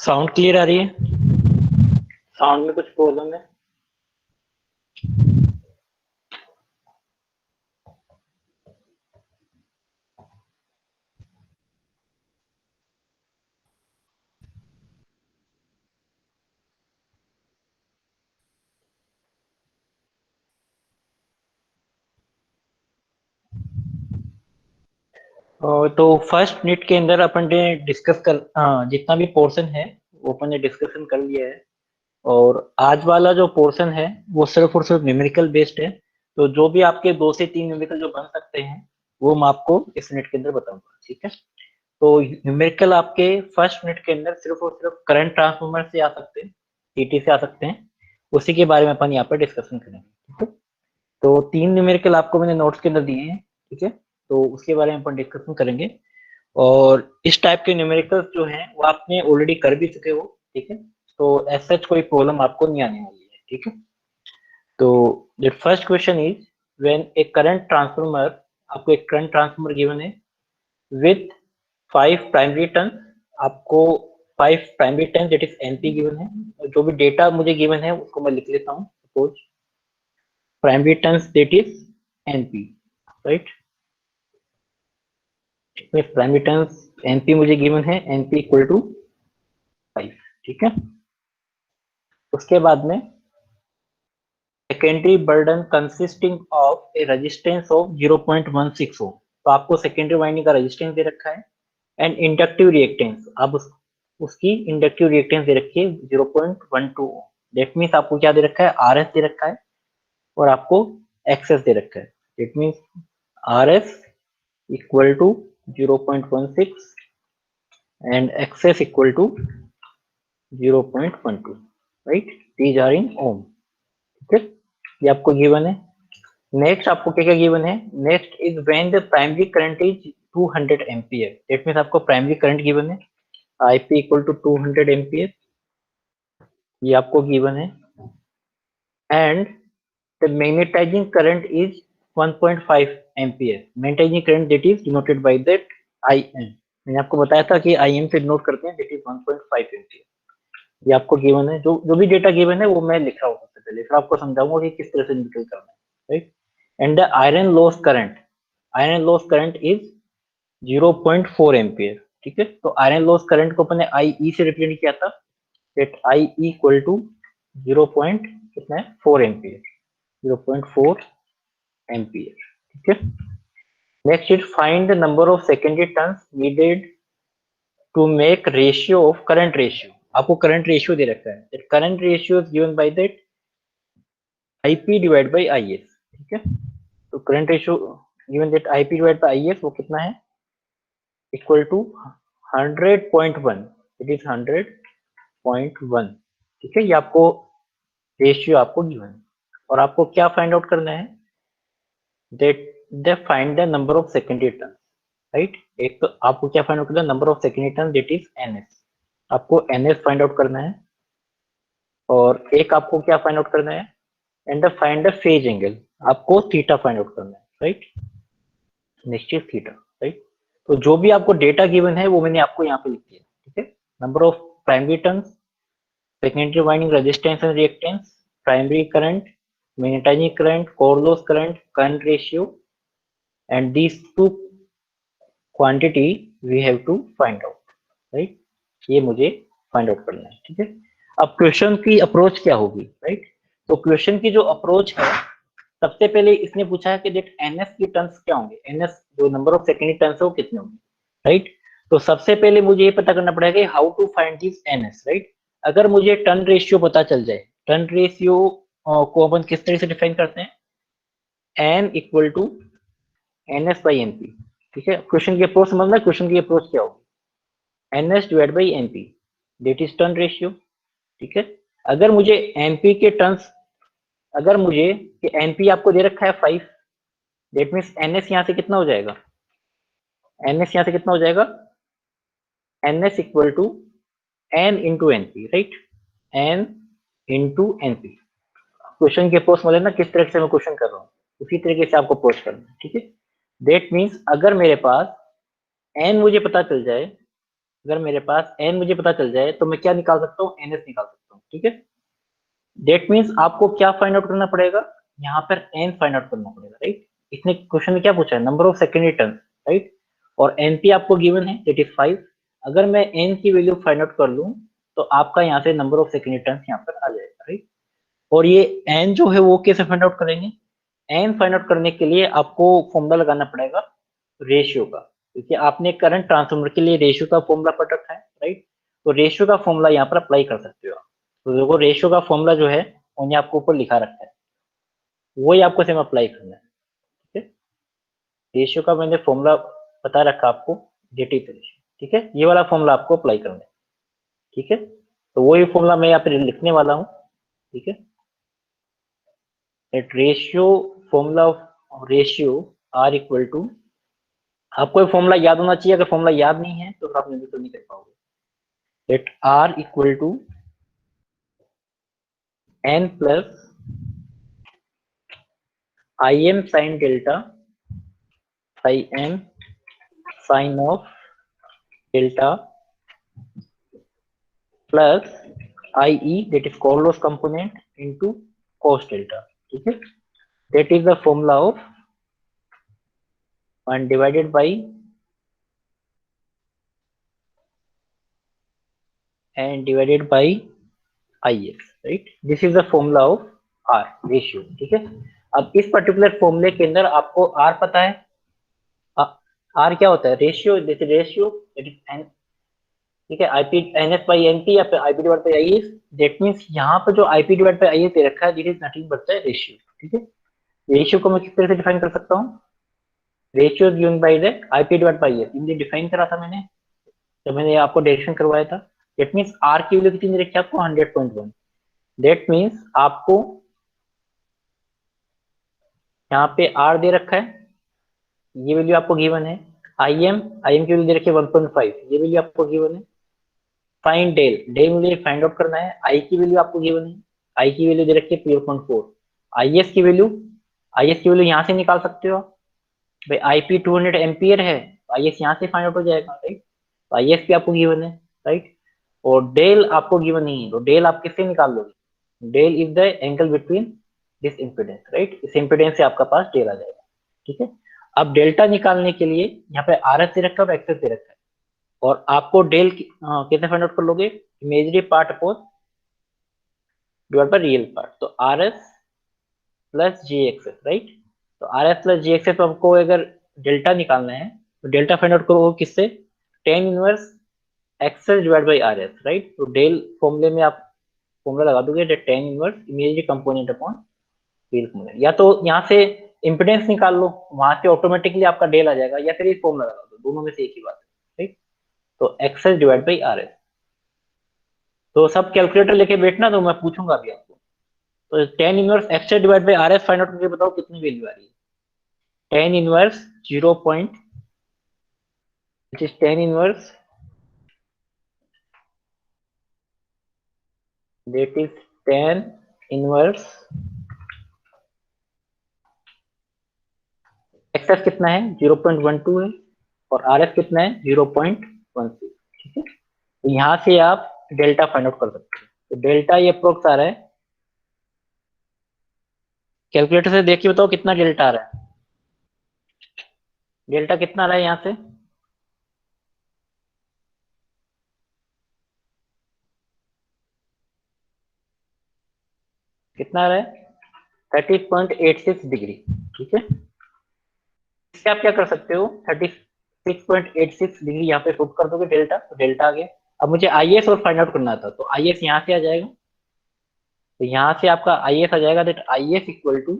Sound clear आ रही है? Sound में कुछ प्रॉब्लम है? तो फर्स्ट यूनिट के अंदर अपन ने डिस्कस कर जितना भी पोर्शन है वो अपन ने डिस्कशन कर लिया है। और आज वाला जो पोर्शन है वो सिर्फ और सिर्फ न्यूमेरिकल बेस्ड है। तो जो भी आपके 2 से 3 न्यूमेरिकल जो बन सकते हैं वो मैं आपको इस यूनिट के अंदर बताऊंगा, ठीक है। तो न्यूमेरिकल आपके फर्स्ट यूनिट के अंदर सिर्फ और सिर्फ करंट ट्रांसफॉर्मर से आ सकते हैं, ईटी से आ सकते हैं। उसी के बारे में अपन यहाँ पर डिस्कशन करेंगे, ठीक है। तो 3 न्यूमेरिकल आपको मैंने नोट्स के अंदर दिए हैं, ठीक है। तो उसके बारे में अपन डिस्कशन करेंगे। और इस टाइप के न्यूमेरिकल्स जो हैं वो आपने ऑलरेडी कर भी चुके हो, ठीक है। तो एज सच कोई प्रॉब्लम आपको नहीं आने वाली है, ठीक है। तो the first question is when A current transformer, आपको एक करंट ट्रांसफॉर्मर गिवन है विथ 5 प्राइमरी टर्न, आपको 5 primary turn that is NP given है। और जो भी डेटा मुझे गिवन है उसको मैं लिख लेता हूँ। Suppose primary turns that is NP, right. Primary turns NP मुझे गिवन है, एनपी इक्वल टू 5, ठीक है। उसके बाद में secondary burden consisting of A resistance of 0.16 ओम। तो आपको सेकेंडरी वाइंडिंग का रेजिस्टेंस दे रखा है एंड इंडक्टिव रिएक्टेंस, अब उसकी इंडक्टिव रिएक्टेंस दे रखी है 0.12 ओम। दैट मीन्स आपको क्या दे रखा है, आर एस दे रखा है और आपको एक्सेस दे रखा है। That means R S equal to 0.16 and excess equal to 0.12, right? These are in ohm, ठीक है। ये आपको गिवन है। नेक्स्ट आपको क्या क्या गिवन है, next is when the primary current is 200 ampere. That means आपको प्राइमरी करंट गिवन है, आईपी इक्वल टू 200 एम्पियर, ये आपको गिवन है। And the magnetizing current is 1.5 ampere. Magnetizing current that is denoted by that I M. मैंने आपको बताया था कि आई एम से डिनोट करते हैं, दैट इज 1.5 एम्पियर। ये आपको गिवन है। जो जो भी डेटा गिवन है वो मैं लिख रहा हूँ सबसे पहले, फिर आपको समझाऊंगा कि किस तरह से निकल करना है, right. And the iron loss current is 0.4 ampere, ठीक है। तो आयरन लॉस करंट को अपने आई ई से रिप्रेजेंट किया था, दैट आई इक्वल टू 0. कितना है, 4 एम्पियर, 0.4 एम्पियर, ठीक है। Next is find the number of secondary turns needed to make ratio of current ratio. आपको करंट रेशियो दे रखा है, current ratio is given by that IP divide by IS, ठीक है। तो current ratio given that IP divide by IS वो कितना है, इक्वल टू 100.1, इट इज 100.1, ठीक है। ये आपको रेशियो आपको गिवन है। और आपको क्या फाइंड आउट करना है, that they find the number of secondary turn, right. एक तो आपको क्या फाइंड आउट करना है, number of secondary turn that is NS, आपको एनएस फाइंड आउट करना है। और एक आपको क्या फाइंड आउट करना है, and the find the phase angle, आपको थीटा फाइंड आउट करना है, right. Next is theta, right. तो जो भी आपको डेटा गिवन है वो मैंने आपको यहाँ पे लिख दिया, ठीक है। Number of primary turns, secondary winding resistance and reactance, primary current, magnetizing current, core loss current, current ratio, and these two quantity we have to find out, right. ये मुझे फाइंड आउट करना है, ठीक है। अब क्वेश्चन की approach क्या होगी, राइट। तो क्वेश्चन की जो अप्रोच है, सबसे पहले इसने पूछा है कि देख एनएस की टर्न्स क्या होंगे, एनएस जो नंबर ऑफ सेकेंडरी टर्न्स है वो कितने होंगे, राइट। तो सबसे पहले मुझे ये पता करना पड़ेगा कि how to find this NS, right. अगर मुझे टर्न रेशियो पता चल जाए, टर्न रेशियो को अपन किस तरह से डिफाइन करते हैं, N equal to NS by NP, ठीक है। क्वेश्चन की अप्रोच समझना, क्वेश्चन की अप्रोच क्या होगी, NS divide by NP that is turn ratio, ठीक है। अगर मुझे एनपी के टर्न्स, अगर मुझे एनपी आपको दे रखा है 5, दैट मीन्स एनएस यहाँ से कितना हो जाएगा, एनएस यहाँ से कितना हो जाएगा, NS equal to N into NP, right, N into NP. Question के अप्रोच समझ लेना किस तरह से मैं क्वेश्चन कर रहा हूँ, उसी तरीके से आपको अप्रोच करना है, ठीक है। दैट मीन्स अगर मेरे पास एन मुझे पता चल जाए, अगर मेरे पास n मुझे पता चल जाए तो मैं क्या निकाल सकता हूँ, ns निकाल सकता हूँ, ठीक है। दैट मीन्स आपको क्या फाइंड आउट करना पड़ेगा, यहाँ पर n फाइंड आउट करना पड़ेगा, राइट। इसने क्वेश्चन में क्या पूछा है, number of secondary turn, right. और np आपको गिवन है दैट इज 5। अगर मैं n की वैल्यू फाइंड आउट कर लूं तो आपका यहाँ से नंबर ऑफ सेकेंडरी टर्न यहाँ पर आ जाएगा, राइट। और ये n जो है वो कैसे फाइंड आउट करेंगे, n फाइंड आउट करने के लिए आपको फॉर्मूला लगाना पड़ेगा रेशियो का, क्योंकि आपने करंट ट्रांसफार्मर के लिए रेशियो का फॉर्मूला पढ़ रखा है, राइट। तो रेशियो का फॉर्मूला यहाँ पर अप्लाई कर सकते हो आप। तो देखो रेशियो का फॉर्मूला जो है उन्हें आपको ऊपर लिखा रखा है, वही आपको सेम अप्लाई करना है, ठीक है। रेशियो का मैंने फॉर्मूला बता रखा आपको, जेटी रेशियो, ठीक है। ये वाला फॉर्मूला आपको अप्लाई करना है, ठीक है। तो वही फॉर्मूला मैं यहाँ पे लिखने वाला हूँ, ठीक है। At ratio, formula of ratio R equal to, आपको ये फॉर्मूला याद होना चाहिए, अगर फॉर्मूला याद नहीं है तो आप तो नहीं कर पाओगे। At R equal to n plus I M sine delta, I M sine of delta plus I E that is call loss component into cos delta, ठीक है। That is the formula of 1 divided by and divided by IS, right? This is the formula of R ratio, ठीक है। अब इस particular फॉर्मूले के अंदर आपको R पता है, R क्या होता है, रेशियो, जैसे रेशियो ठीक है, आईपी एनएस बाई एनपी या फिर IP divide by IS. That means यहाँ पर जो आईपी डिवाइड बाई आईएस दे रखा है this is nothing but the ratio, ठीक है। रेशियो को मैं किस तरह से डिफाइन कर सकता हूँ, ratio is given by the IP divide by IS, ये डिफाइन करा था मैंने जब मैंने आपको डेरिवेशन करवाया था। दैट मींस आर की वैल्यू कितनी दे रखी है आपको, 100.1। दैट मींस आपको यहाँ पे आर दे रखा है, ये वैल्यू आपको गिवन है। आई एम की वैल्यू दे रखी है 1.5, ये वैल्यू आपको गिवन है। फाइंड डेल, डेल मुझे फाइंड आउट करना है, आई की वैल्यू आपको गिवन है, आई की वैल्यू दे रखी है 0.4। आईएस की वैल्यू, आईएस की वैल्यू यहाँ से निकाल सकते हो भाई, आईपी 200 एम्पियर है, आईएस यहाँ से फाइंड आउट हो जाएगा, राइट। तो आईएस भी आपको गिवन है, राइट। और डेल आपको गिवन नहीं है, तो डेल आप किससे निकाल लोगे, del is the angle between this impedance, right. इस इम्पिडेंस से आपका पास डेल आ जाएगा, ठीक है। अब डेल्टा निकालने के लिए यहाँ पे आर एस दे रखा है और एक्सेस दे रखा है, और आपको डेल कैसे फाइंड आउट कर लोगे, imagery part upon divide by real part. तो are S plus ji access, right. तो are S plus ji access, तो आपको अगर डेल्टा निकालना है तो डेल्टा फाइंड आउट करो किससे, tan inverse XS divide by R S, right. तो डेल फॉर्मूले में आप फॉर्मूला लगा दोगे tan inverse imaginary component upon real component, या तो यहाँ से इंपिडेंस निकाल लो, वहां से ऑटोमेटिकली आपका डेल आ जाएगा, या फिर ये फॉर्मूला लगा दो, दोनों में से एक ही बात है, राइट। तो XS divide by R S. तो सब कैलकुलेटर लेके बैठना, तो मैं पूछूंगा अभी आपको। तो tan inverse XS divide by R S find out करके बताओ कितनी वैल्यू आ रही है, tan inverse 0 point, which is tan inverse, that is tan inverse XS कितना है 0.12 है, और आर एस कितना है 0.16, ठीक है। तो यहाँ से आप डेल्टा फाइंड आउट कर सकते हैं। तो डेल्टा ये अप्रोक्स आ रहा है, कैलकुलेटर से देख के बताओ कितना डेल्टा आ रहा है, डेल्टा कितना आ रहा है यहाँ से, कितना आ रहा है 30.86 डिग्री, ठीक है। इससे आप क्या कर सकते हो, 36.86 डिग्री यहाँ पे पुट कर दोगे डेल्टा, तो डेल्टा आ गया। अब मुझे आईएस और फाइंड आउट करना था, तो आईएस यहाँ से आ जाएगा, तो यहाँ से आपका आईएस आ जाएगा, that IS equal to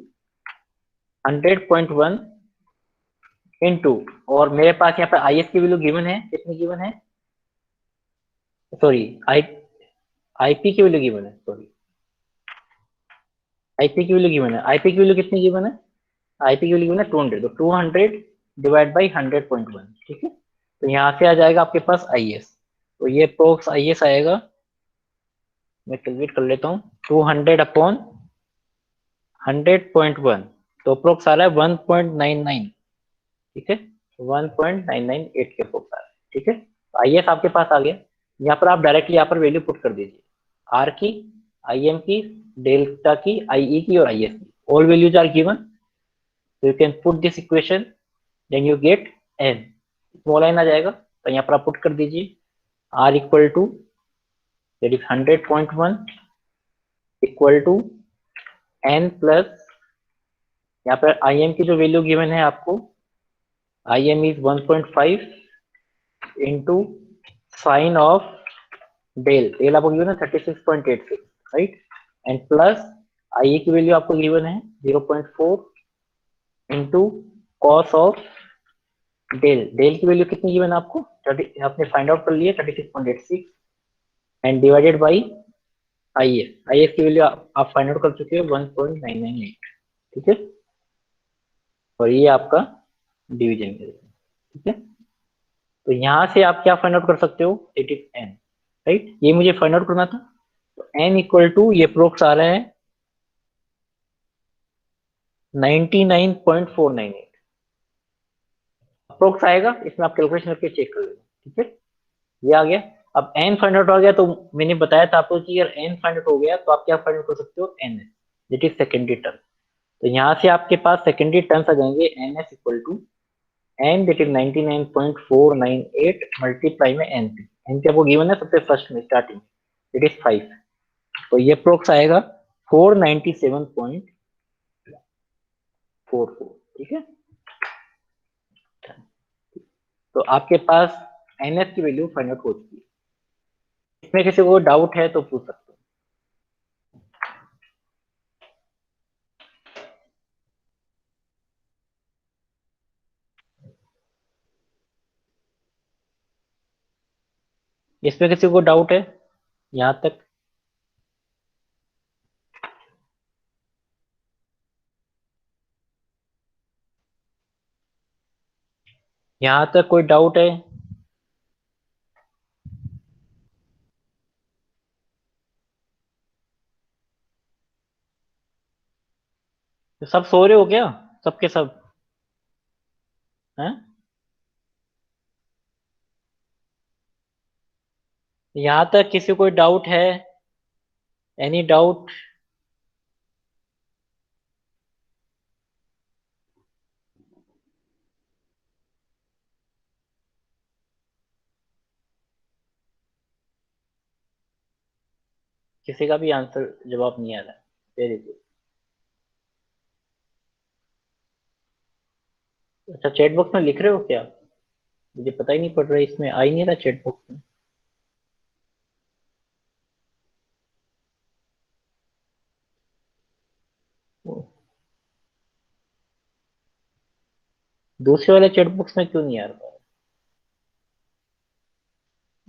100.1 into, और मेरे पास यहाँ पे आईएस की वैल्यू गिवन है, कितनी गिवन है, सॉरी आई आईपी की वैल्यू गिवन है, सॉरी आईपी की वैल्यू गिवन है, आईपी की वैल्यू कितनी गिवन है, आईपी की वैल्यू गिवन है 200, तो 200 डिवाइड बाई 100.1, ठीक है। तो यहाँ से आ जाएगा आपके पास आईएस, तो ये अप्रोक्स आईएस आएगा, मैं कैलकुलेट कर लेता हूँ, 200 अपॉन 100.1, तो अप्रोक्स आ रहा है 1.99, ठीक है, 1.998 के अप्रोक्स आ रहा है, ठीक है। आई एस आपके पास आ गया। यहाँ पर आप डायरेक्टली यहाँ पर वैल्यू पुट कर दीजिए, आर की, आई एम की, डेल्टा की, आई ई की और आई एस की, all values are given, so you can put this equation, then you get n, small n आ जाएगा, तो यहाँ पर आप पुट कर दीजिए r equal to that is 100.1 equal to n plus, यहाँ पर आई एम की जो वैल्यू गिवन है आपको, I M is 1.5 into sine of del, del आपको गिवन है 36.86, right, and plus I A की वैल्यू आपको गिवन है 0.4 into cos of del, del की वैल्यू कितनी गिवन है आपको, 30, आपने फाइंड आउट कर लिया 36.86 and divided by I S, I S की वैल्यू आप फाइंड आउट कर चुके हो 1.998, ठीक है, और ये आपका डिवीजन करेगा, ठीक है। तो यहाँ से आप क्या फाइंड आउट कर सकते हो, इट इज एन, राइट, ये मुझे फाइंड आउट करना था, तो एन इक्वल टू ये प्रोक्स आ रहा है 99.498 अप्रोक्स आएगा, इसमें आप कैलकुलेशन करके चेक कर लेना, ठीक है, ये आ गया। अब एन फाइंड आउट हो गया, तो मैंने बताया था आपको कि अगर एन फाइंड आउट हो गया तो आप क्या फाइंड आउट कर सकते हो, N S, that is secondary term, तो यहाँ से आपके पास सेकेंडरी टर्म्स आ जाएंगे, N S equal to N that is 99.498 multiply में एन पी, एन पी आपको गिवन है सबसे फर्स्ट में स्टार्टिंग, इट इज 5, तो ये अप्रोक्स आएगा 497.44, ठीक है। तो आपके पास एन एस की वैल्यू फाइंड आउट हो चुकी है, इसमें किसी को डाउट है तो पूछ सकते हो। इसमें किसी को डाउट है यहाँ तक, यहाँ तक कोई डाउट है? तो सब सो रहे हो क्या, सबके सब हैं? यहाँ तक किसी को कोई डाउट है, एनी डाउट? किसी का भी आंसर जवाब नहीं आ रहा है, वेरी गुड। अच्छा, चैट बॉक्स में लिख रहे हो क्या? मुझे पता ही नहीं पड़ रहा है, इसमें आ ही नहीं रहा चैट बॉक्स में। ओ, दूसरे वाले चैट बॉक्स में क्यों नहीं आ रहा है?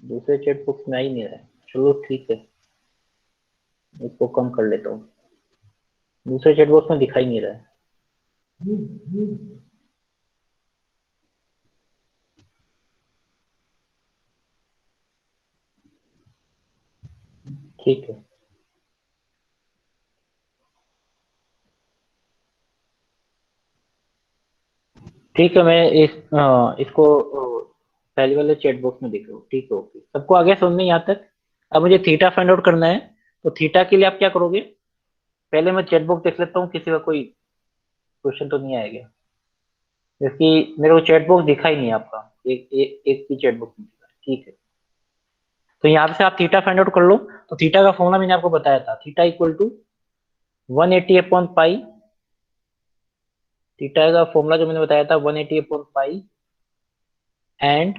दूसरे चैट बॉक्स में आ ही नहीं रहा है, चलो ठीक है, इसको कम कर लेता हूँ, दूसरे चैट बॉक्स में दिखाई नहीं रहा है। ठीक है, ठीक है, मैं इसको पहले वाले चैट बॉक्स में देख रहा हूँ, ठीक है, ओके, सबको आ गया समझ में यहाँ तक? अब मुझे थीटा फाइंड आउट करना है, तो थीटा के लिए आप क्या करोगे, पहले मैं चैट बॉक्स देख लेता हूँ, किसी का कोई क्वेश्चन तो नहीं आएगा, जबकि मेरे को चैट बॉक्स दिखा ही नहीं आपका, एक भी चैट बॉक्स नहीं दिखा, ठीक है। तो यहाँ से आप थीटा फाइंड आउट कर लो, तो थीटा का फॉर्मूला मैंने आपको बताया था, theta equal to 180 upon pi, theta का फॉर्मूला जो मैंने बताया था 180 अपॉन पाई एंड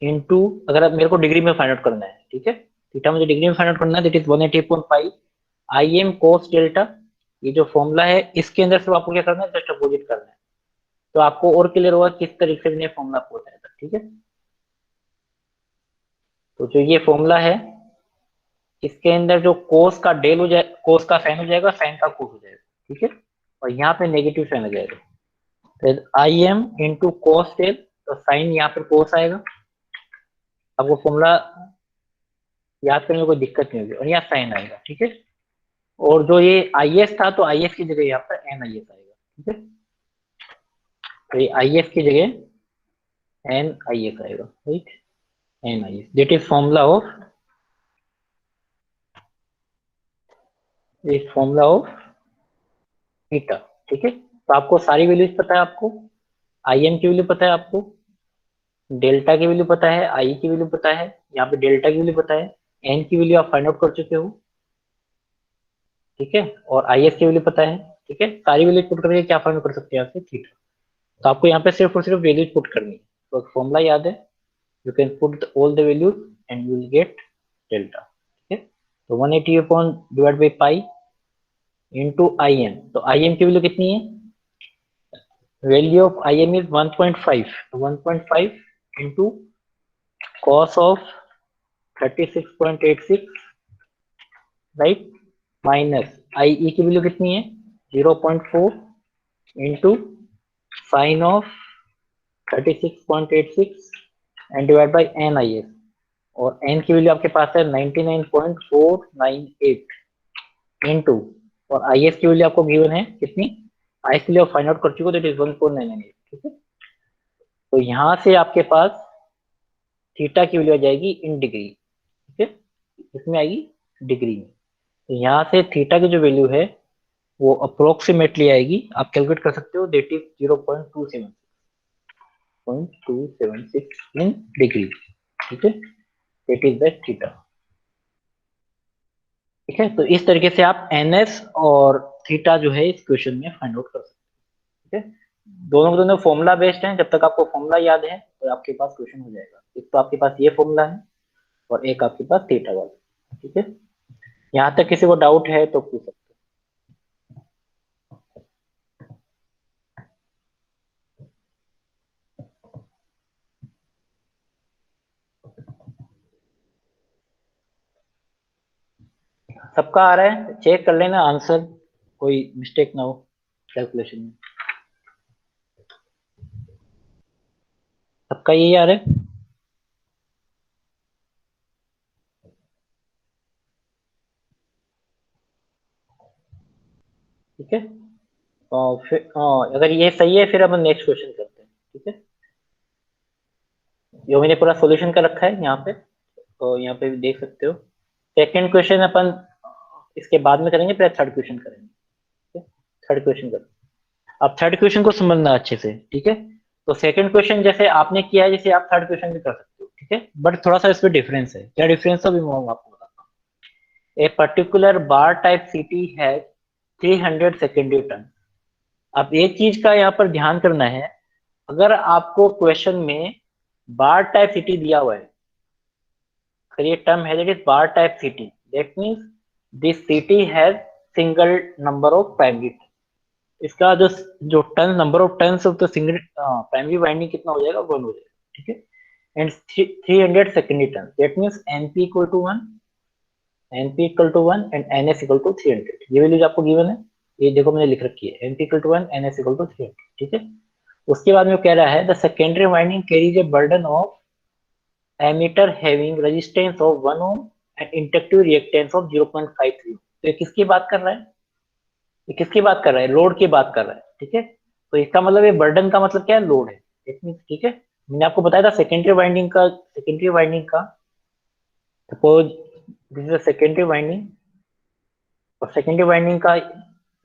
इनटू, अगर आप मेरे को डिग्री में फाइंड आउट करना है, ठीक है, थीटा मुझे डिग्री में फाइंड आउट करना है, that is 180 upon pi I M cos delta, ये जो फॉर्मूला है इसके अंदर सिर्फ आपको क्या करना है, जस्ट अपोजिट करना है, तो आपको और क्लियर होगा किस तरीके से मैंने फॉर्मूला आपको बताया था, ठीक है। तो जो ये फॉर्मूला है, इसके अंदर जो कोस का डेल हो जाए, कोस का साइन हो जाएगा, साइन का कोस हो जाएगा, ठीक है, और यहाँ पे नेगेटिव साइन हो जाएगा, तो I M into cos del, तो साइन यहाँ पर कोस आएगा, आपको फॉर्मूला याद करने में कोई दिक्कत नहीं होगी, और यहाँ साइन आएगा, ठीक है, और जो ये आई एस था, तो आई एस की जगह यहाँ पर एन आई एस आएगा, ठीक है, तो ये आई एस की जगह एन आई एस आएगा, right. NIS, that is formula of theta. ठीक है, तो आपको सारी वैल्यूज पता है, आपको IM की वैल्यू पता है, आपको डेल्टा की वैल्यू पता है, आई की वैल्यू पता है, यहाँ पे डेल्टा की वैल्यू पता है, एन की वैल्यू आप फाइंड आउट कर चुके हो। ठीक है, और IS की वैल्यू पता है। ठीक है, सारी वैल्यू पुट करके क्या फाइंड आउट कर सकते हैं यहाँ से, थीटा। तो आपको यहाँ पे सिर्फ और सिर्फ वैल्यूज पुट करनी है, तो फॉर्मूला याद है, you can put all the values and you will get delta. ठीक है, तो 180 upon divide by pi into IM, तो IM की वैल्यू कितनी है, value of IM is 1.5, 1.5 into cos of 36.86, right, minus IE की वैल्यू कितनी है 0.4 into sine of 36.86 and divide by NIS, और n की वैल्यू आपके पास है 99.498 इंटू, और IS की वैल्यू आपको गिवन है कितनी, IS की वैल्यू आप फाइंड आउट कर चुके हो, दैट इज 1498। ठीक है, तो यहाँ से आपके पास थीटा की वैल्यू आ जाएगी इन डिग्री। ठीक है, इसमें आएगी डिग्री में, तो यहाँ से थीटा की जो वैल्यू है वो अप्रोक्सीमेटली आएगी, आप कैलकुलेट कर सकते हो, दैट इज 0.276 इन डिग्री। ठीक है, दैट इज द थीटा। ठीक है, तो इस तरीके से आप NS और थीटा जो है इस क्वेश्चन में फाइंड आउट कर सकते हैं। ठीक है, दोनों के दोनों फॉर्मूला बेस्ड हैं, जब तक आपको फॉर्मूला याद है तो आपके पास क्वेश्चन हो जाएगा। एक तो आपके पास ये फॉर्मूला है और एक आपके पास थीटा वाला। ठीक है, यहाँ तक किसी को डाउट है तो पूछ सकते हैं। सबका आ रहा है, चेक कर लेना आंसर, कोई मिस्टेक ना हो कैलकुलेशन में। सबका यही आ रहा है। ठीक है, और फिर अगर ये सही है फिर अपन नेक्स्ट क्वेश्चन करते हैं। ठीक है, जो मैंने पूरा सॉल्यूशन कर रखा है यहाँ पे, तो यहाँ पे भी देख सकते हो। सेकंड क्वेश्चन अपन इसके बाद में करेंगे, फिर थर्ड क्वेश्चन करेंगे। थर्ड क्वेश्चन करेंगे, अब थर्ड क्वेश्चन को समझना अच्छे से। ठीक है, तो सेकंड क्वेश्चन जैसे आपने किया है, जैसे आप थर्ड क्वेश्चन भी कर सकते हो। ठीक है, बट थोड़ा सा इसमें डिफरेंस है, क्या डिफरेंस है अभी मैं आपको बताता हूँ। A particular bar type city है 300 सेकेंडरी टन। अब एक चीज का यहाँ पर ध्यान करना है, अगर आपको क्वेश्चन में बार टाइप सिटी दिया हुआ है, ये टर्म है that is bar type CT, that means this CT has single number of primary, इसका जो जो turn number of turns of the single primary winding कितना हो जाएगा, 1 हो जाएगा। ठीक है, and 300 secondary turn, that means NP equal to 1, NP equal to 1 and NS equal to 300। ये वैल्यूज आपको गिवन है, ये देखो मैंने लिख रखी है, NP equal to 1, NS equal to 300। ठीक है, उसके बाद में वो कह रहा है the secondary winding carries a burden of ammeter having resistance of 1 ohm and inductive reactance of 0.53। तो ये किसकी बात कर रहा है, ये किसकी बात कर रहा है, लोड की बात कर रहा है। ठीक है, तो इसका मतलब ये बर्डन का मतलब क्या है, लोड है। ठीक है, मैंने आपको बताया था सेकेंडरी वाइंडिंग का suppose this is secondary winding, और सेकेंडरी वाइंडिंग का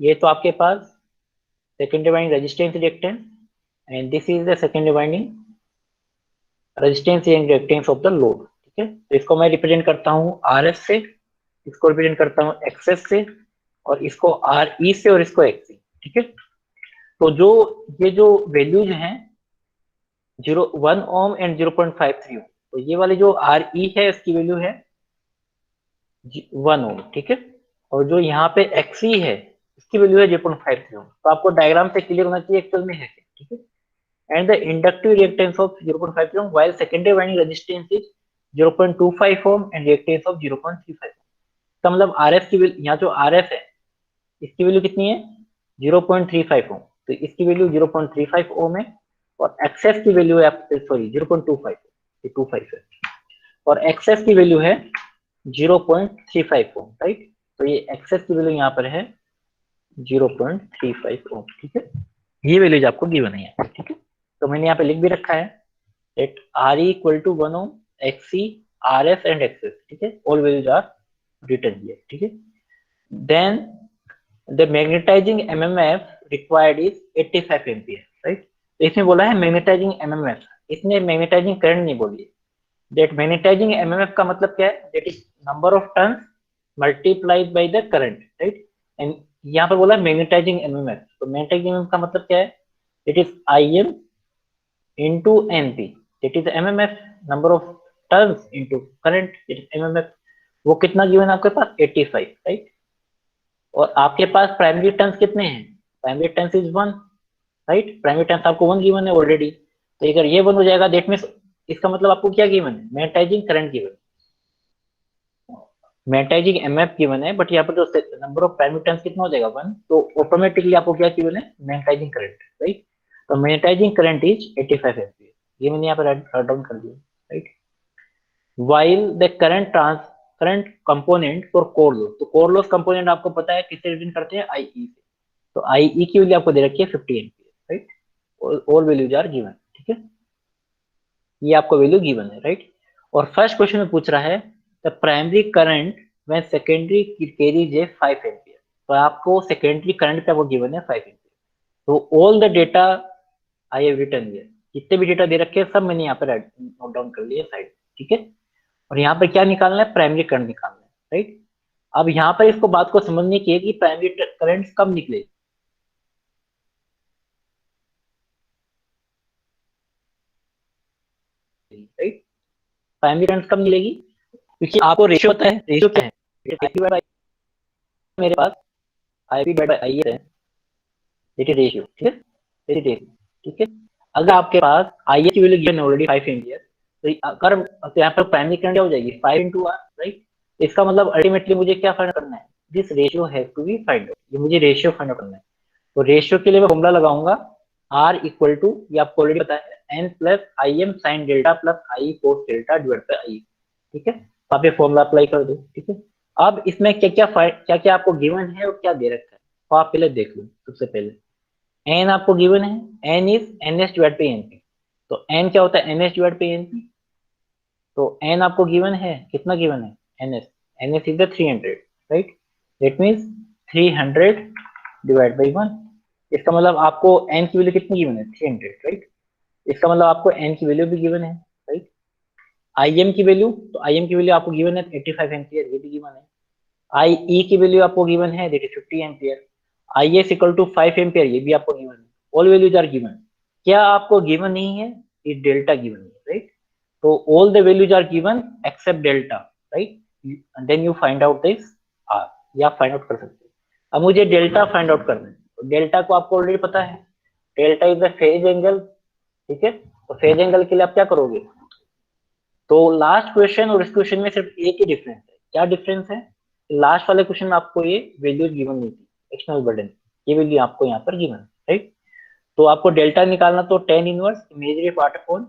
ये तो आपके पास secondary winding resistance reactance, and this is the secondary winding resistance and reactance of the load. ठीक है, तो इसको मैं रिप्रेजेंट करता हूँ RS से, इसको रिप्रेजेंट करता हूँ XS से, और इसको RE से, और इसको X से। ठीक है, तो जो ये जो वैल्यूज हैं 1 ओम एंड 0.53 ओम, तो ये वाली जो RE है इसकी वैल्यू है 1 ओम। ठीक है, और जो यहाँ पे XE है इसकी वैल्यू है 0.53 ओम। तो आपको डायग्राम से क्लियर होना चाहिए एक्चुअल में है क्या। ठीक है, and the inductive reactance of 0.5 ohm while secondary winding resistance is 0.25 ohm and reactance of 0.35 ohm। तो मतलब RF की यहाँ जो RF है इसकी वैल्यू कितनी है 0.35 ओम, तो इसकी वैल्यू 0.35 ओम है, और XS की वैल्यू है सॉरी 0.25, 25 है, और XS की वैल्यू है 0.35 ओम, राइट। तो ये XS की वैल्यू यहाँ पर है 0.35 ओम। ठीक है, ये वैल्यूज आपको गिवन है यहाँ। ठीक है, तो मैंने यहाँ पे लिख भी रखा है at RE equal to 1 ohm XC, RS and XS, ठीक है, all values are written here, ठीक है. Then the magnetizing MMF required is 85 ampere, right? तो इसमें बोला है मैग्नेटाइजिंग MMF, इसने मैग्नेटाइजिंग करंट नहीं बोली है. That magnetizing MMF का मतलब क्या है? That is number of turns multiplied by the current, right? And यहाँ पर बोला मैग्नेटाइजिंग MMF, तो मैग्नेटाइजिंग MMF का मतलब क्या है? It is IM into NP, that is MMF, number of turns into current, it is MMF. वो कितना गिवन है आपके पास? 85, राइट? और आपके पास प्राइमरी टर्न्स कितने हैं? Primary turns is 1, right? Primary turns आपको 1 गिवन है ऑलरेडी, तो अगर ये 1 हो जाएगा दैट मींस इसका मतलब आपको क्या गिवन है? Magnetising current given, magnetising MF given है, बट यहाँ पर जो नंबर ऑफ प्राइमरी टर्न्स कितना हो जाएगा? 1, तो ऑटोमेटिकली आपको क्या गिवन है? Magnetising current, right? तो मैग्नेटाइजिंग करंट इज 85 एम्पीयर, ये मैंने यहाँ पर राइट डाउन कर दिया, right? While the current component for core loss, तो कोर लॉस कंपोनेंट आपको पता है किससे रिप्रेजेंट करते हैं? IE से, तो IE की वैल्यू आपको दे रखी है 50 ampere, right? All values are given, ठीक है, ये आपको वैल्यू गिवन है, राइट? और फर्स्ट क्वेश्चन में पूछ रहा है the primary current when secondary carries a 5 ampere, तो आपको सेकेंडरी करंट का वो गिवन है 5 एम्पीयर. तो all the data I have written here, जितने भी डेटा दे रखे हैं सब मैंने यहाँ पर नोट डाउन कर लिया साइड, ठीक है? और यहाँ पर क्या निकालना है? प्राइमरी करंट निकालना है, राइट? अब यहाँ पर इसको बात को समझने की है कि प्राइमरी करंट कब निकले, राइट? प्राइमरी करंट कब मिलेगी? क्योंकि आपको रेशियो पता है, रेशियो क्या है? मेरे पास IP by IS है, इट इज रेशियो, ठीक है, इट इज रेशियो, ठीक है? अगर आपके पास IS की वैल्यू गिवन ऑलरेडी 5 एम्पीयर, तो अगर तो यहाँ पर प्राइमरी करंट क्या हो जाएगी? 5 into R, राइट? इसका मतलब अल्टीमेटली मुझे क्या फाइंड करना है? This ratio has to be find out, ये मुझे रेशियो फाइंड आउट करना है. तो रेशियो के लिए मैं फॉर्मूला लगाऊंगा R इक्वल टू, ये आपको ऑलरेडी पता है, N plus IM sign delta plus I cos delta divide by I, ठीक है? तो आप ये फॉर्मूला अप्लाई कर दो, ठीक है? अब इसमें क्या क्या आपको गिवन है और क्या दे रखा है, तो आप पहले देख लो. सबसे पहले n आपको गिवन है, n is ns divide by np, तो n क्या होता है? ns डिवाइड बाय np, तो n आपको गिवन है, कितना गिवन है? ns is the 300, right? That means 300 divide by 1, इसका मतलब आपको n की वैल्यू कितनी गिवन है? 300, राइट? इसका मतलब आपको n की वैल्यू भी गिवन है, राइट? im की वैल्यू, तो im की वैल्यू आपको गिवन है 85 एम्पीयर, ये भी गिवन है. IE की वैल्यू आपको गिवन है, that is 50 ampere. IS equal to 5 ampere, ये भी आपको गिवन है. All values are given. क्या आपको गिवन नहीं है? ये डेल्टा गिवन है, राइट? तो all the values are given except delta, right? Then you find out this R, या फाइंड आउट कर सकते हैं. अब मुझे डेल्टा फाइंड आउट करना है, तो डेल्टा को आपको ऑलरेडी पता है, delta is the phase angle, ठीक है? तो फेज एंगल के लिए आप क्या करोगे? तो लास्ट क्वेश्चन और इस क्वेश्चन में सिर्फ एक ही डिफरेंस है. क्या डिफरेंस है? लास्ट वाले क्वेश्चन में आपको ये वैल्यूज गिवन नहीं थी, एक्सटर्नल बर्डन, ये वैल्यू आपको यहाँ पर गिवन, राइट? तो आपको डेल्टा निकालना, तो tan inverse imaginary part upon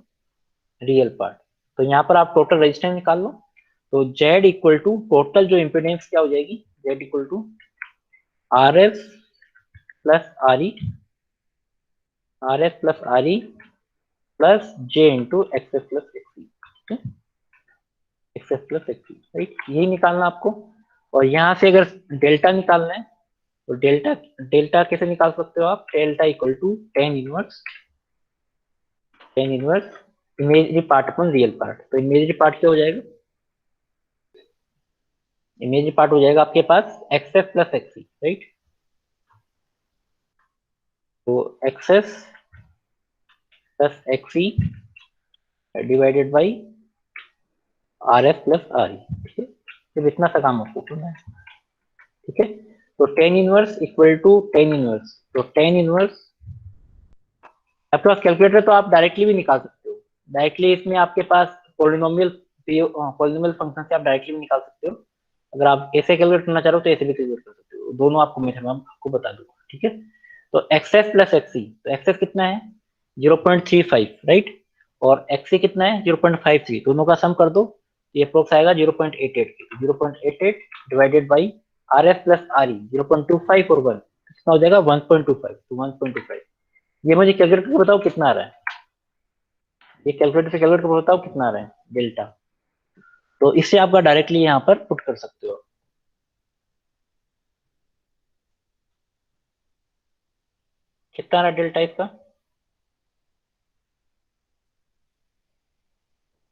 real part. तो यहाँ पर आप टोटल रेजिस्टेंस निकाल लो, तो Z इक्वल टू टोटल जो इम्पीडेंस क्या हो जाएगी? Z equal to RS plus RE plus J into XS plus XC, ठीक है? XS plus XC, right? यही निकालना आपको. और यहाँ से अगर डेल्टा निकालना है, तो डेल्टा कैसे निकाल सकते हो आप? Delta equal to tan inverse imaginary part upon real part. तो इमेजिनरी पार्ट क्या हो जाएगा? इमेजिनरी पार्ट हो जाएगा आपके पास XS प्लस XC, राइट? तो XS plus XC divided by RS plus RE, ठीक है? सिर्फ इतना सा काम आपको करना है, ठीक है? तो tan inverse equal to tan inverse, तो tan इनवर्स आपके पास कैलकुलेटर, तो आप डायरेक्टली भी निकाल सकते हो. डायरेक्टली इसमें आपके पास पॉलिनोमियल फंक्शन से आप डायरेक्टली भी निकाल सकते हो. अगर आप ऐसे कैलकुलेट करना चाह रहे हो तो ऐसे भी कैलकुलेट कर सकते हो. दोनों आपको मेथड में आपको बता दूंगा, ठीक है? तो XS प्लस XC, तो XS कितना है? 0.35, राइट? और XC कितना है? 0.53. दोनों का सम कर दो, ये अप्रोक्स आएगा 0.88. 0.88 divided by RS plus RE 0.25 और 1 कितना हो जाएगा? 1.25. तो 1.25, ये मुझे कैलकुलेट करके बताओ कितना आ रहा है. ये कैलकुलेटर से कैलकुलेट करके बताओ कितना आ रहा है डेल्टा. तो इससे आपका डायरेक्टली यहाँ पर पुट कर सकते हो। कितना रहा डेल्टा इसका?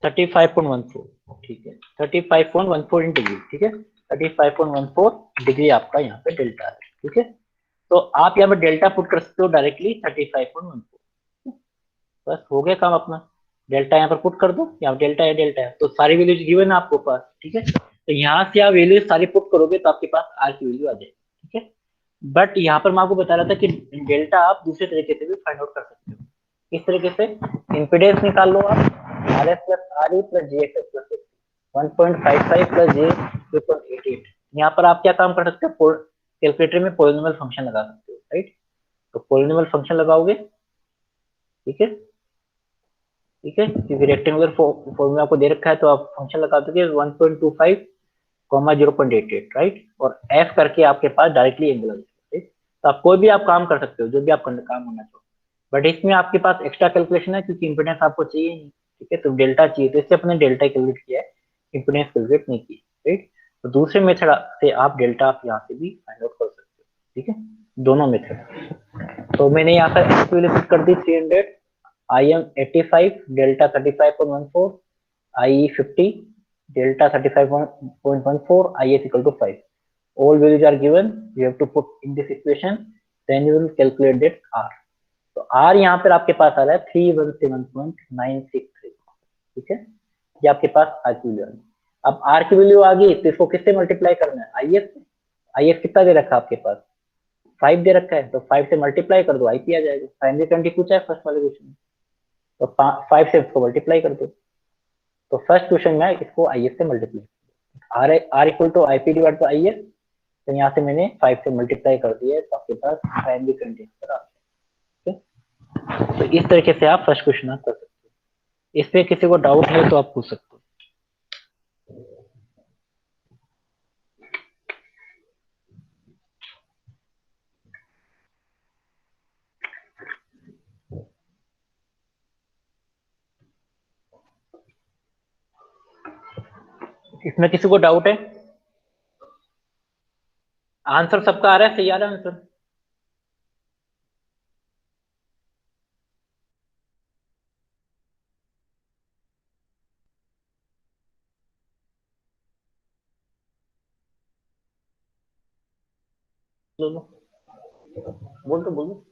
35.14, ठीक है, 35.14 डिग्री, ठीक है, 35.14 डिग्री आपका यहाँ पे डेल्टा है, ठीक है। तो आप यहाँ पे डेल्टा पुट कर सकते हो डायरेक्टली 35.14। बस हो गया काम अपना। डेल्टा यहाँ पर पुट कर दो, यहाँ डेल्टा है, डेल्टा है, तो सारी वैल्यूज गिवन है आपको पास, ठीक है। तो यहाँ से आप वैल्यूज सारी पुट करोगे तो आपके पास आर की वैल्यू आ जाएगी, ठीक है। बट यहाँ पर मैं आपको बता रहा था कि डेल्टा आप दूसरे तरीके से भी फाइंड आउट कर सकते हो। इस तरीके से इम्पीडेंस निकाल लो आप, R S plus R E plus G X plus 1.55 plus J 2.88। यहाँ पर आप क्या काम कर सकते हो, कैलकुलेटर में पॉलिनोमियल फंक्शन लगा सकते हो, राइट। तो पॉलिनोमियल फंक्शन लगाओगे, ठीक है, ठीक है, क्योंकि रेक्टेंगुलर फॉर्मूला आपको दे रखा है तो आप फंक्शन लगा दोगे 1.25 कॉमा 0.88, राइट। और एफ करके आपके पास डायरेक्टली एंगल आ जाएगा, राइट। तो आप कोई भी आप काम कर सकते हो, जो भी आप काम होना चाहो। बट इसमें आपके पास एक्स्ट्रा कैलकुलेशन है क्योंकि इंपोर्टेंस आपको चाहिए नहीं, ठीक है। तो डेल्टा चाहिए तो इससे अपने डेल्टा कैलकुलेट किया है, इंपोर्टेंस कैलकुलेट नहीं की, राइट। तो दूसरे मेथड से आप डेल्टा आप यहाँ से भी फाइंड आउट कर सकते हो, ठीक है, दोनों मेथड। तो मैंने यहाँ पर एक्स वैल्यू पुट कर दी 300, I am 85, delta 35.14, I 50, delta 35.14, I is equal to 5. All values are given. You have to put in this equation. Then you will calculate that R. तो R यहाँ पर आपके पास आ रहा है 317.963, ठीक है। ये आपके पास R की वैल्यू। अब R की वैल्यू आ गई तो इसको किससे मल्टीप्लाई करना है, IS से। IS कितना दे रखा है आपके पास, 5 दे रखा है, तो 5 से मल्टीप्लाई कर दो, IP आ जाएगा। प्राइमरी करंट पूछा है फर्स्ट वाले क्वेश्चन में, तो 5 से इसको मल्टीप्लाई कर दो। तो फर्स्ट क्वेश्चन में इसको आई एस से multiply, R R equal to I P divide by I S. तो यहाँ से मैंने 5 से मल्टीप्लाई कर दिया है तो आपके पास प्राइमरी करंट आंसर आ गया। तो इस तरीके से आप फर्स्ट क्वेश्चन आप कर सकते हो। इसमें किसी को डाउट है तो आप पूछ सकते हो। इसमें किसी को डाउट है? आंसर सबका आ रहा है, सही आ रहा है आंसर? बोलो, बोल दो, बोलो।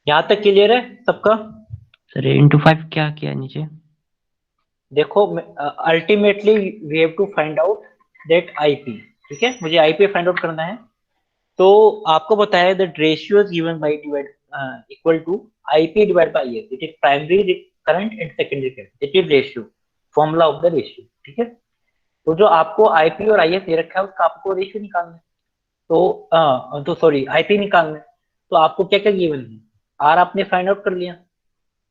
यहाँ तक क्लियर है सबका? सर 8 into 5 क्या किया नीचे? देखो, ultimately we have to find out that IP, ठीक है, मुझे आईपी फाइंड आउट करना है। तो आपको बताया that ratio is given by divide equal to IP divide by IS, it is primary current and secondary current, it is ratio, formula of the ratio, ठीक है। तो जो आपको आईपी और आईएस दे रखा है उसका आपको रेशियो निकालना है। तो सॉरी, आईपी निकालना है। तो आपको क्या क्या गिवन है, आर आपने फाइंड आउट कर लिया,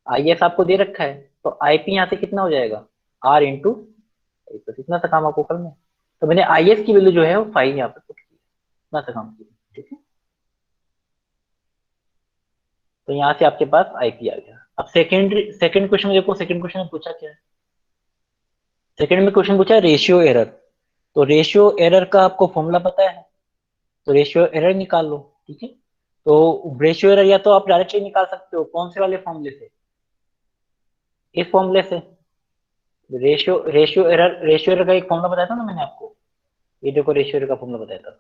आईएस आपको दे रखा है, तो आईपी यहाँ से कितना हो जाएगा, आर इंटू, तो इतना सा काम आपको करना है। तो मैंने आईएस की वैल्यू जो है वो 5 यहाँ पे पुट की, इतना सा काम किया, ठीक है। तो यहाँ से आपके पास आईपी आ गया। अब सेकंड क्वेश्चन में देखो, सेकंड क्वेश्चन में पूछा क्या है। सेकंड में क्वेश्चन पूछा है रेशियो एरर। तो रेशियो एरर का आपको फॉर्मूला पता है, तो रेशियो एरर निकाल लो, ठीक है। तो रेशियो एरर या तो आप डायरेक्टली निकाल सकते हो, कौन से वाले फॉर्मूले से, इस फॉर्मूले से। रेशियो एरर का एक फॉर्मूला बताया था ना मैंने आपको, ये देखो रेशियो एरर का फॉर्मूला बताया था।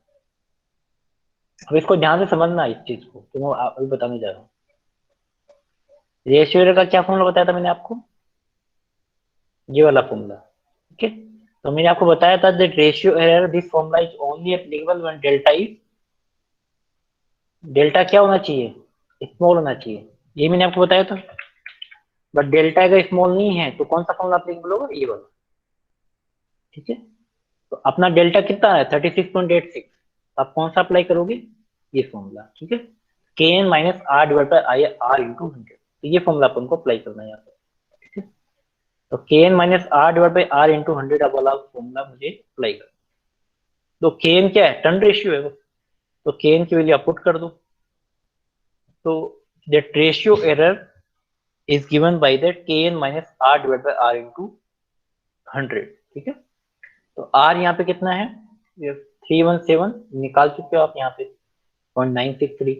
अब इसको ध्यान से समझना इस चीज को, तो मैं अभी बताने जा रहा हूँ। रेशियो एरर का क्या फॉर्मूला बताया था मैंने आपको, ये वाला फॉर्मूला, ठीक है। तो मैंने आपको बताया था that ratio error this formula is only applicable when delta is, delta क्या होना चाहिए, स्मॉल होना चाहिए, ये मैंने आपको बताया था। बट डेल्टा अगर स्मॉल नहीं है तो कौन सा फॉर्मूला एप्लीकेबल होगा, ये वाला, ठीक है। तो अपना डेल्टा कितना है 36.86, आप कौन सा अप्लाई करोगे, ये फॉर्मूला, ठीक है। K N minus R divide by I R into 100, तो ये फॉर्मूला अपन को अप्लाई करना है यहाँ पर, ठीक है। तो K N minus R divide by R into 100 वाला फॉर्मूला मुझे अप्लाई करना। तो के एन क्या है, टर्न रेशियो है वो, तो के एन की वैल्यू आप पुट कर दो। तो that ratio error is given by that kn minus r divided by r into 100, ठीक है। तो R यहाँ पे कितना है, 317 निकाल चुके हो आप यहाँ पे 0.963।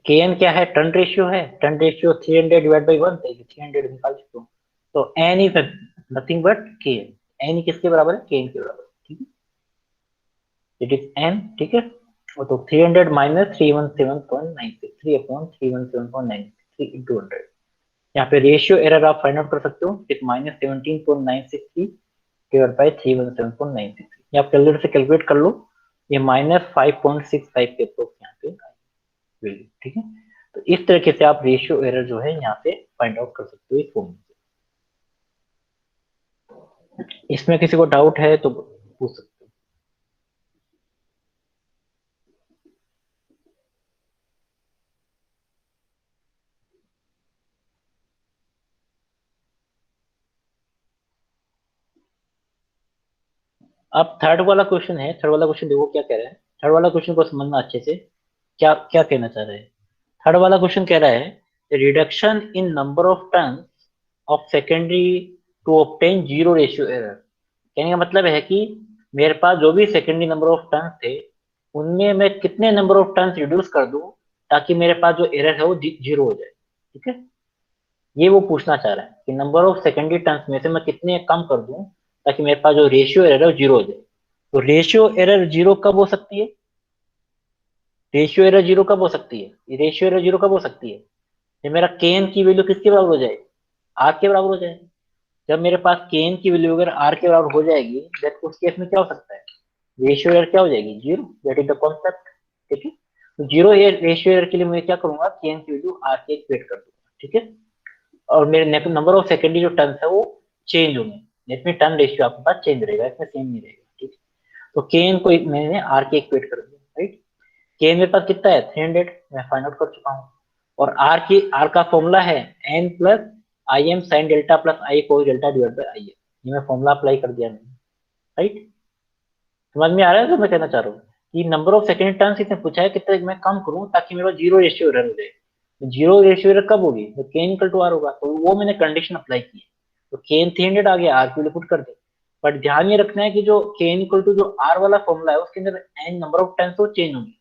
Kn क्या है, टर्न रेशियो है, टर्न रेशियो 300 डिवाइड बाई 1, 300 निकाल चुके हो। तो n is nothing but Kn, n किसके बराबर है, Kn के बराबर है, ठीक है, इट इज n, ठीक है। और तो 300 माइनस 317.963 अपॉन 317.963 इंटू 100। यहाँ पे रेशियो एरर आप फाइंड आउट कर सकते हो, इट माइनस 17.963 डिवाइड बाई 317.963। ये आप कैलकुलेटर से कैलकुलेट कर लो, ये माइनस 5.65 के अप्रोक्स यहाँ पे वैल्यू, ठीक है। तो इस तरीके से आप रेशियो एरर जो है यहाँ पे फाइंड आउट कर सकते हो इस फॉर्मूले से। इसमें किसी को डाउट है तो पूछ सकते हो। अब थर्ड वाला क्वेश्चन है, थर्ड वाला क्वेश्चन देखो क्या कह रहा है। थर्ड वाला क्वेश्चन को समझना अच्छे से, क्या क्या कहना चाह रहे हैं। थर्ड वाला क्वेश्चन कह रहा है reduction in number of turns of secondary to obtain zero ratio error. कहने का मतलब है कि मेरे पास जो भी सेकेंडरी नंबर ऑफ टर्न्स थे उनमें मैं कितने नंबर ऑफ टर्न्स रिड्यूस कर दूं ताकि मेरे पास जो एरर है वो जीरो हो जाए, ठीक है। ये वो पूछना चाह रहा है कि नंबर ऑफ सेकेंडरी टर्न्स में से मैं कितने कम कर दूं ताकि मेरे पास जो रेशियो एरर है वो जीरो हो जाए। तो रेशियो एरर जीरो कब हो सकती है, रेशियो एरर जीरो कब हो सकती है, ये रेशियो एरर जीरो कब हो सकती है, जब मेरा केएन की वैल्यू किसके बराबर हो जाए, आर के बराबर हो जाए। जब मेरे पास केएन की वैल्यू अगर आर के बराबर हो जाएगी दैट उस केस में क्या हो सकता है, रेशियो एरर क्या हो जाएगी, zero, that is the concept, ठीक है। तो जीरो रेशियो एरर के लिए मैं क्या करूंगा, केएन की वैल्यू आर के इक्वेट कर दूंगा, ठीक है। और मेरे नंबर ऑफ सेकेंडरी जो टर्न्स है वो चेंज होंगे, इसमें टर्न रेशियो आपके पास चेंज रहेगा, इसमें सेम नहीं रहेगा, ठीक है। तो केएन को मैंने आर के इक्वेट कर दिया, राइट। के मेरे पास कितना है 300, मैं फाइंड आउट कर चुका हूँ। और आर का फॉर्मूला है N plus I M sine delta plus I cos delta divide by I M. ये मैं फॉर्मूला अप्लाई कर दिया मैंने, राइट। समझ में आ रहा है, तो मैं कहना चाह रहा हूँ कि नंबर ऑफ सेकेंड टर्न्स इसने पूछा है कितने मैं कम करूँ ताकि मेरा जीरो रेशियो एरर हो जाए। जीरो रेशियो एरर कब होगी, तो के इक्वल टू आर होगा, तो वो मैंने कंडीशन अप्लाई की है। तो के एन 300 आ गया, आर की वैल्यू पुट कर दी। बट ध्यान ये रखना है कि जो के एन इक्वल टू जो आर वाला फॉर्मूला है उसके अंदर एन नंबर ऑफ टर्न्स वो चेंज होंगे,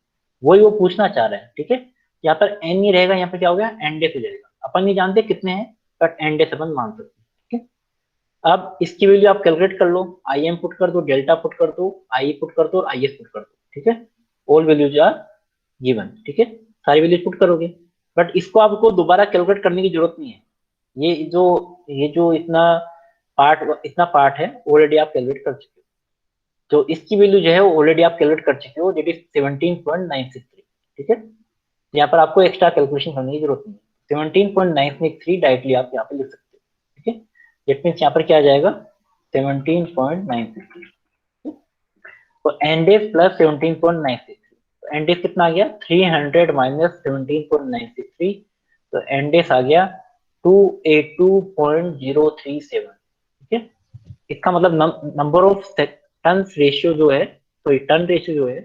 वही वो पूछना चाह रहा है, ठीक है। यहाँ पर एन नहीं रहेगा, यहाँ पे क्या हो गया एन डेस हो जाएगा, अपन नहीं जानते कितने हैं बट एन डेस अपन मान सकते हैं, ठीक है। अब इसकी वैल्यू आप कैलकुलेट कर लो, आई एम पुट कर दो, डेल्टा पुट कर दो, आई पुट कर दो और आई एस पुट कर दो, ठीक है। ऑल वैल्यूज आर गिवन, ठीक है, सारी वैल्यूज पुट करोगे। बट इसको आपको दोबारा कैलकुलेट करने की जरूरत नहीं है, ये जो इतना पार्ट है ऑलरेडी आप कैलकुलेट कर चुके हो। तो इसकी वैल्यू जो है वो ऑलरेडी आप कैलकुलेट कर चुके हो, दैट इज 17.963, ठीक है। यहाँ पर आपको एक्स्ट्रा कैलकुलेशन करने की जरूरत नहीं है, 17.963 डायरेक्टली आप यहाँ पे लिख सकते हो, ठीक है। दैट मीन्स यहाँ पर क्या आ जाएगा 17.963, तो एन डेज प्लस 17.963, तो एन डेज कितना आ गया 300 माइनस 17.963, तो एन डेज आ गया 282.037, ठीक है। इसका मतलब नंबर ऑफ टर्न्स रेशियो जो है, सॉरी टर्न रेशियो जो है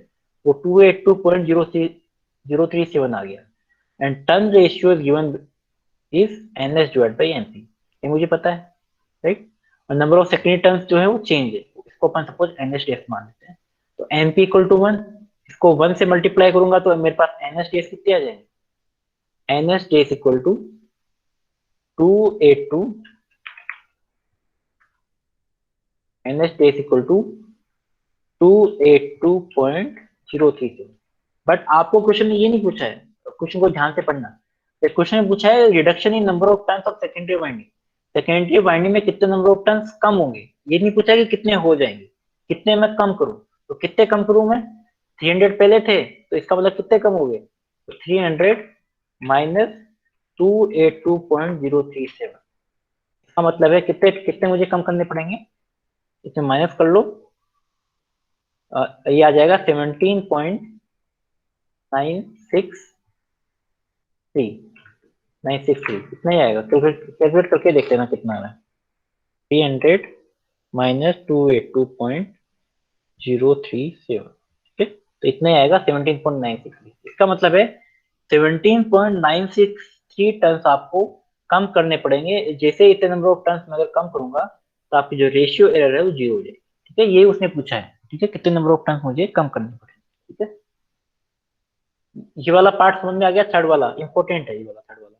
वो 282.037 आ गया। And turn ratio is given is N S divide by N C, ये मुझे पता है, राइट। और नंबर ऑफ सेकेंडरी टर्न्स जो है वो चेंज है, इसको अपन suppose N S D S मान लेते हैं। तो एन पी इक्वल टू 1, इसको 1 से मल्टीप्लाई करूंगा तो मेरे पास एन एस डी एस कितने आ जाएंगे, N S D S equal to 282, N S D S equal to 282.037। But आपको क्वेश्चन ने ये नहीं पूछा है, क्वेश्चन को ध्यान से पढ़ना। इस क्वेश्चन में पूछा है reduction in number of turns of secondary winding, secondary winding में कितने नंबर ऑफ टर्न्स कम होंगे, ये नहीं पूछा कि कितने हो जाएंगे, कितने मैं कम करूं। तो कितने कम करूं मैं, 300 पहले थे तो इसका मतलब कितने कम हो गए, तो 300 माइनस 282.037, इसका मतलब है कितने कितने मुझे कम करने पड़ेंगे, इसमें माइनस कर लो, ये आ जाएगा 17.963, 963 कितना ही आएगा, कैलकुलेट करके देख लेना कितना आ रहा है, 300 माइनस 282.037, ठीक है। तो इतना ही आएगा 17.963, इसका मतलब है 17.963 टन आपको कम करने पड़ेंगे। जैसे इतने नंबर ऑफ टन मैं अगर कम करूंगा तो आपकी जो रेशियो एरर है वो 0 हो जाएगी। ठीक है, ये उसने पूछा है। ठीक है, कितने नंबर ऑफ टर्न्स मुझे कम करने पड़े। ठीक है, ये वाला पार्ट समझ में आ गया। थर्ड वाला इंपॉर्टेंट है, ये वाला थर्ड वाला।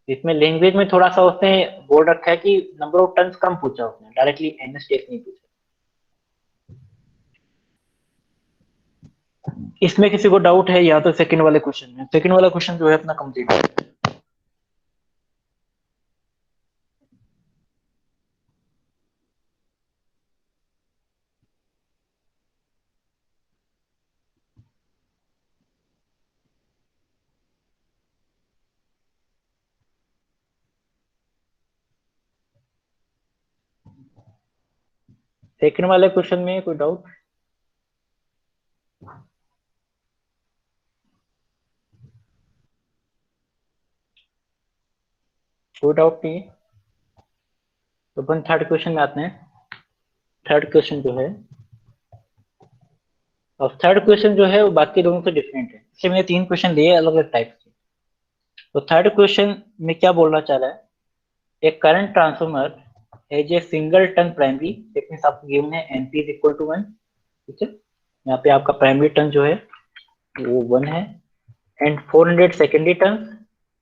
इसमें लैंग्वेज में थोड़ा सा उसने बोर्ड रखा है कि नंबर ऑफ टर्न्स कम पूछा उसने, डायरेक्टली एनएसटीएफ नहीं पूछा। इसमें किसी को डाउट है या तो सेकंड वाले क्वेश्चन में? सेकंड वाला क्वेश्चन जो है अपना कंप्लीट है। सेकंड वाले क्वेश्चन में कोई डाउट? कोई डाउट नहीं है तो अपन थर्ड क्वेश्चन में आते हैं। थर्ड क्वेश्चन जो है, और थर्ड क्वेश्चन जो है वो बाकी दोनों से डिफरेंट है। इससे मैंने 3 क्वेश्चन लिए अलग अलग टाइप के। तो थर्ड क्वेश्चन में क्या बोलना चाह रहा है, एक current transformer has a single turn primary, that means आपको गिवन है एनपी इज इक्वल टू 1। ठीक है, यहाँ पे आपका प्राइमरी टर्न जो है वो 1 है, एंड 400 सेकेंडरी टर्न।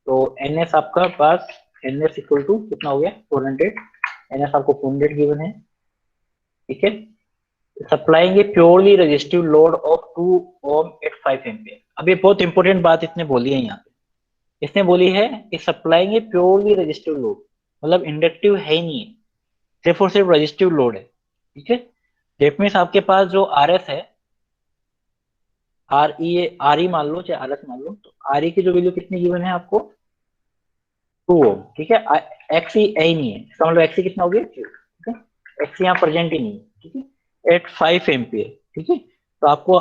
तो एनएस आपका पास, एनएस इक्वल टू कितना हो गया 400, एनएस आपको 400 गिवन है। ठीक है, supplying a purely resistive load of 2 ohm at 5 ampere. अब ये बहुत इंपॉर्टेंट बात इसने बोली है यहाँ पे। इसने बोली है कि supplying a purely resistive load, मतलब इंडक्टिव है ही नहीं है, सिर्फ और सिर्फ रेजिस्टिव लोड है। ठीक है, दैट मीन्स आपके पास जो आर एस है, आर ई मान लो चाहे आर एस मान लो, तो आर ई की जो वैल्यू कितनी गिवन है आपको 2 ओम। ठीक है, एक्स ई नहीं है, इसका मतलब एक्स ई कितना हो गया 2। ठीक है, एक्स यहाँ प्रेजेंट ही नहीं है। ठीक है, एट 5 एम्पियर। ठीक है, तो आपको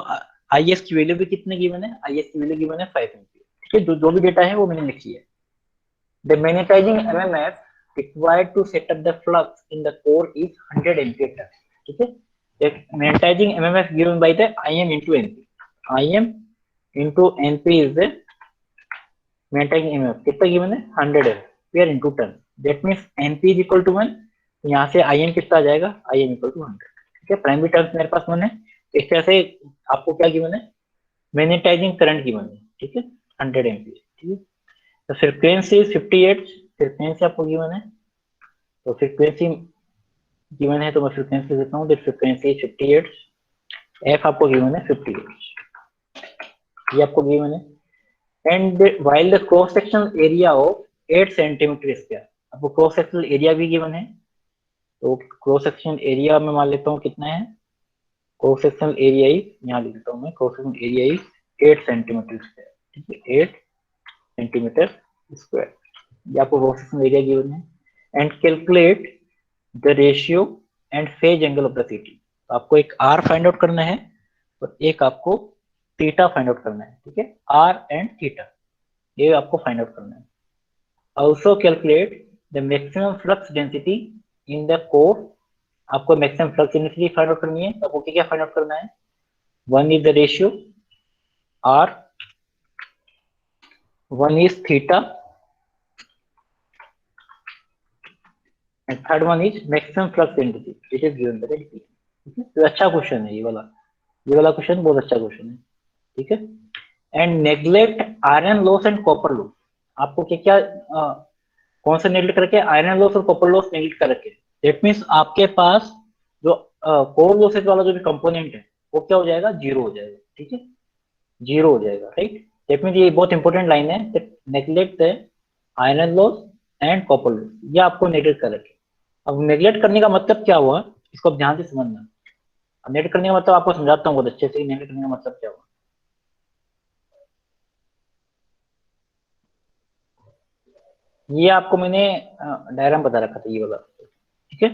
आई एस की वैल्यू भी कितने गिवन है, आई एस की वैल्यू गिवन है 5 एम्पियर। ठीक है, जो भी डेटा है वो मैंने लिखी है। The magnetising MMF required to set up the flux in the core is 100 ampere turn. ठीक है, एक magnetising MMF given by the Im into Np. Im into Np is the magnetising MMF, कितना given है 100 ampere into turn. That means Np is equal to 1, यहाँ से Im कितना आ जाएगा, Im equal to 100। ठीक है, प्राइमरी टर्म्स मेरे पास 1 है, इस तरह से आपको क्या गिवन है, मैग्नेटाइजिंग करंट गिवन है। ठीक है, 100 एम्पियर। ठीक है, तो फ्रीक्वेंसी 58, फ्रीक्वेंसी आपको गिवन है, तो फ्रीक्वेंसी गिवन है तो मैं फ्रीक्वेंसी देता हूँ, फ्रीक्वेंसी 58, एफ आपको गिवन है 58, ये आपको गिवन है। And while the cross sectional area of 8 centimetre square, आपको क्रॉस सेक्शनल एरिया भी गिवन है। तो क्रॉस सेक्शनल एरिया में मान लेता हूँ कितना है, क्रॉस सेक्शनल एरिया यहाँ लिख देता हूँ मैं, cross sectional area 8 centimetre square. ठीक है, 8 सेंटीमीटर स्क्वायर, ये आपको क्रॉस सेक्शनल एरिया गिवन है। And calculate the ratio and phase angle of the सीटी, आपको एक आर फाइंड आउट करना है और एक आपको थीटा फाइंड आउट करना है। ठीक है, आर एंड थीटा, ये आपको फाइंड आउट करना है। Also calculate the maximum flux density in the core, आपको maximum flux density find out करनी है। तो आपको क्या फाइंड आउट करना है, 1 is the ratio R, 1 is theta, and third one is maximum flux density, it is given by the ठीक है, तो अच्छा क्वेश्चन है ये वाला क्वेश्चन बहुत अच्छा क्वेश्चन है। ठीक है, and neglect iron loss and copper loss, आपको क्या क्या कौन सा नेग्लेक्ट करके, आयरन लॉस और कॉपर लॉस नेग्लेक्ट कर रखे। दैट मीन्स आपके पास जो कोर लॉसेज वाला जो भी कंपोनेंट है वो क्या हो जाएगा, 0 हो जाएगा। ठीक है, 0 हो जाएगा, राइट। दैट मीन्स ये बहुत इंपॉर्टेंट लाइन है, neglect the iron loss and copper loss, ये आपको नेग्लेक्ट कर रखे। अब नेग्लेक्ट करने का मतलब क्या हुआ, इसको अब ध्यान से समझना। अब नेग्लेक्ट करने का मतलब आपको समझाता हूँ बहुत अच्छे से, नेग्लेक्ट करने का मतलब क्या हुआ। ये आपको मैंने डायग्राम बता रखा था, ये वाला। ठीक है,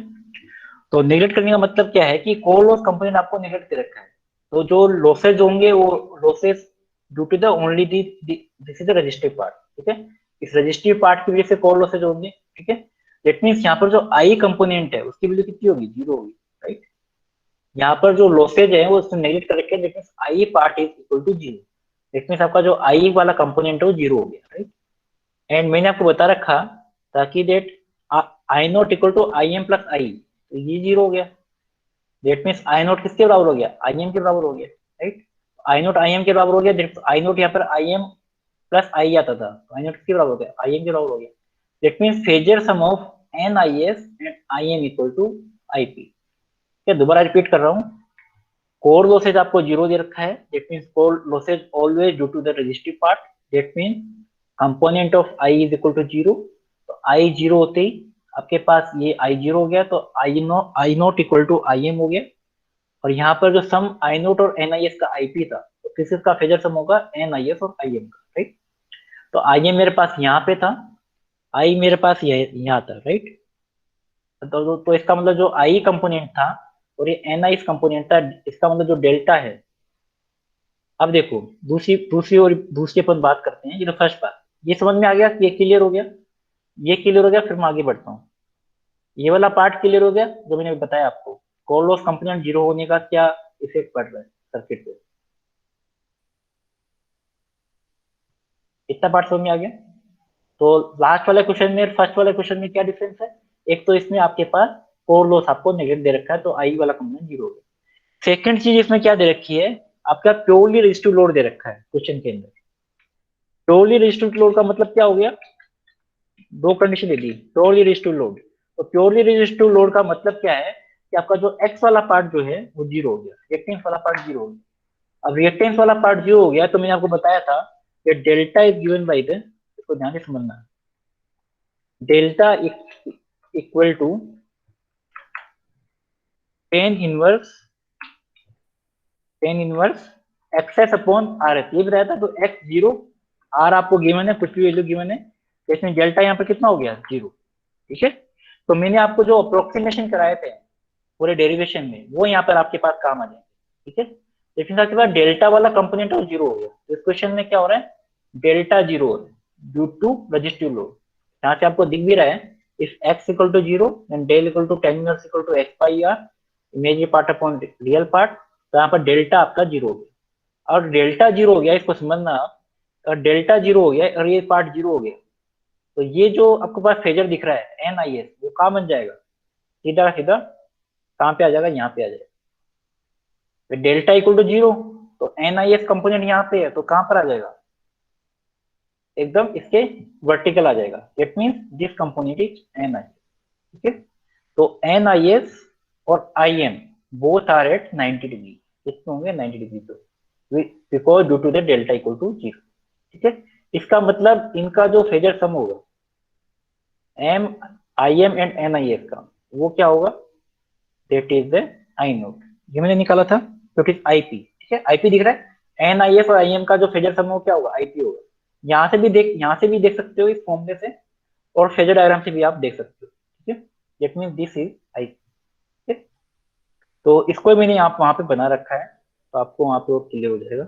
तो नेग्लेक्ट करने का मतलब क्या है कि कोर लॉस कंपोनेंट आपको नेग्लेक्ट कर रखा है, तो जो लॉसेज होंगे वो losses due to the only this is the resistive part. ठीक है, इस रजिस्टिव पार्ट की वजह से कोर लॉसेज होंगे। ठीक है, दैट मीन्स यहाँ पर जो आई कंपोनेंट है उसकी वैल्यू कितनी होगी, 0 होगी, राइट। यहाँ पर जो लॉसेज है वो उसने नेग्लेक्ट कर रखे हैं, that means I part is equal to 0, that means आपका जो आई वाला कंपोनेंट है वो 0 हो गया, राइट। एंड मैंने आपको बता रखा ताकि that I naught equal to I M plus I, तो ये 0 हो गया। दैट मीन्स आई नॉट किसके बराबर हो गया, आई एम के बराबर हो गया, right. I not I am के बराबर हो गया, आई नॉट यहाँ पर आई एम प्लस आई आता था, तो आई नॉट किसके बराबर हो गया, आई एम के बराबर हो गया। That means phasor sum of N I S and I M equal to I P. क्या दोबारा रिपीट कर रहा हूँ, कोर लॉसेज आपको 0 दे रखा है, that means core losses always due to the resistive part, that means component of I is equal to 0। तो आई 0 होते ही आपके पास ये आई 0 हो गया, तो I naught equal to I M हो गया। और यहाँ पर जो सम आई नोट और एन आई एस का आईपी था, तो किसका फेजर सम होगा, एन आई एस और आई एम का, राइट। तो आई एम मेरे पास यहाँ पे था, आई मेरे पास यहाँ था, राइट। तो इसका मतलब जो आई कंपोनेंट था और ये एन आई कंपोनेंट था, इसका मतलब जो डेल्टा है। अब देखो दूसरी अपन बात करते हैं, ये तो फर्स्ट बात, ये समझ में आ गया, ये क्लियर हो गया, ये क्लियर हो गया। फिर मैं आगे बढ़ता हूँ, ये वाला पार्ट क्लियर हो गया जो मैंने बताया आपको, कोर लॉस कंपोनेंट 0 होने का क्या इफेक्ट पड़ रहा है सर्किट पे, इतना पार्ट समझ में आ गया। तो लास्ट वाले क्वेश्चन में फर्स्ट वाले क्वेश्चन में क्या डिफरेंस है, एक तो इसमें आपके पास कोर लॉस आपको नेगेटिव दे रखा है, तो आई वाला कंपोनेंट 0 हो गया। सेकंड चीज इसमें क्या दे रखी है, आपका प्योरली रेजिस्टिव लोड दे रखा है क्वेश्चन के अंदर। प्योरली रेजिस्टिव लोड का मतलब क्या हो गया, दो कंडीशन दे दी, प्योरली रेजिस्टिव लोड। तो प्योरली रेजिस्टिव लोड का मतलब क्या है कि आपका जो एक्स वाला पार्ट जो है वो 0 हो गया, रिएक्टेंस वाला पार्ट 0 हो गया। अब रिएक्टेंस वाला पार्ट 0 हो गया, तो मैंने आपको बताया था कि delta is given by the, इसको ध्यान से समझना, delta equal to tan inverse XS upon R S, ये बताया था। तो एक्स 0, आर आपको गिवन है, कुछ भी वैल्यू गिवन है, तो इसमें डेल्टा यहाँ पर कितना हो गया, 0, ठीक है। तो मैंने आपको जो अप्रोक्सीमेशन कराए थे पूरे डेरिवेशन में, वो यहाँ पर आपके पास काम आ जाएंगे, ठीक है। लेकिन आपके पास डेल्टा वाला कंपोनेंट और 0 हो गया, तो इस क्वेश्चन में क्या हो रहा है, डेल्टा 0 हो रहा है ड्यू टू रजिस्टिव लोड। यहाँ से आपको दिख भी रहा है, if X equal to 0 then del equal to tan inverse equal to X by R, imaginary part upon real part. तो यहाँ पर डेल्टा आपका 0 हो गया, और डेल्टा 0 हो गया, इसको समझना आप, और डेल्टा 0 हो गया और ये पार्ट 0 हो गया, तो ये जो आपके पास फेजर दिख रहा है एन आई एस, वो कहाँ बन जाएगा, सीधा सीधा कहाँ पे आ जाएगा, यहाँ पे आ जाएगा। डेल्टा इक्वल टू 0, तो एन आई एस कंपोनेंट यहाँ पे है, तो कहाँ पर आ जाएगा, एकदम इसके वर्टिकल आ जाएगा। It means this component is N I, ठीक है। तो एन आई एस और I M both are at 90 degree, कितने होंगे 90 डिग्री पे, because due to the delta equal to 0, ठीक है। इसका मतलब इनका जो फेजर सम होगा M I M and N I S का, वो क्या होगा, that is the I naught, ये मैंने निकाला था, दैट इज आईपी, ठीक है। आईपी दिख रहा है, एन आई एस और आई एम का जो फेजर सम है क्या होगा, आईपी होगा। यहाँ से भी देख सकते हो इस फॉर्मूले से, और फेजर डायग्राम से भी आप देख सकते हो, ठीक है। That means this is I, ठीक है। तो इसको मैंने यहाँ वहां पे बना रखा है, तो आपको वहां पे और क्लियर हो जाएगा।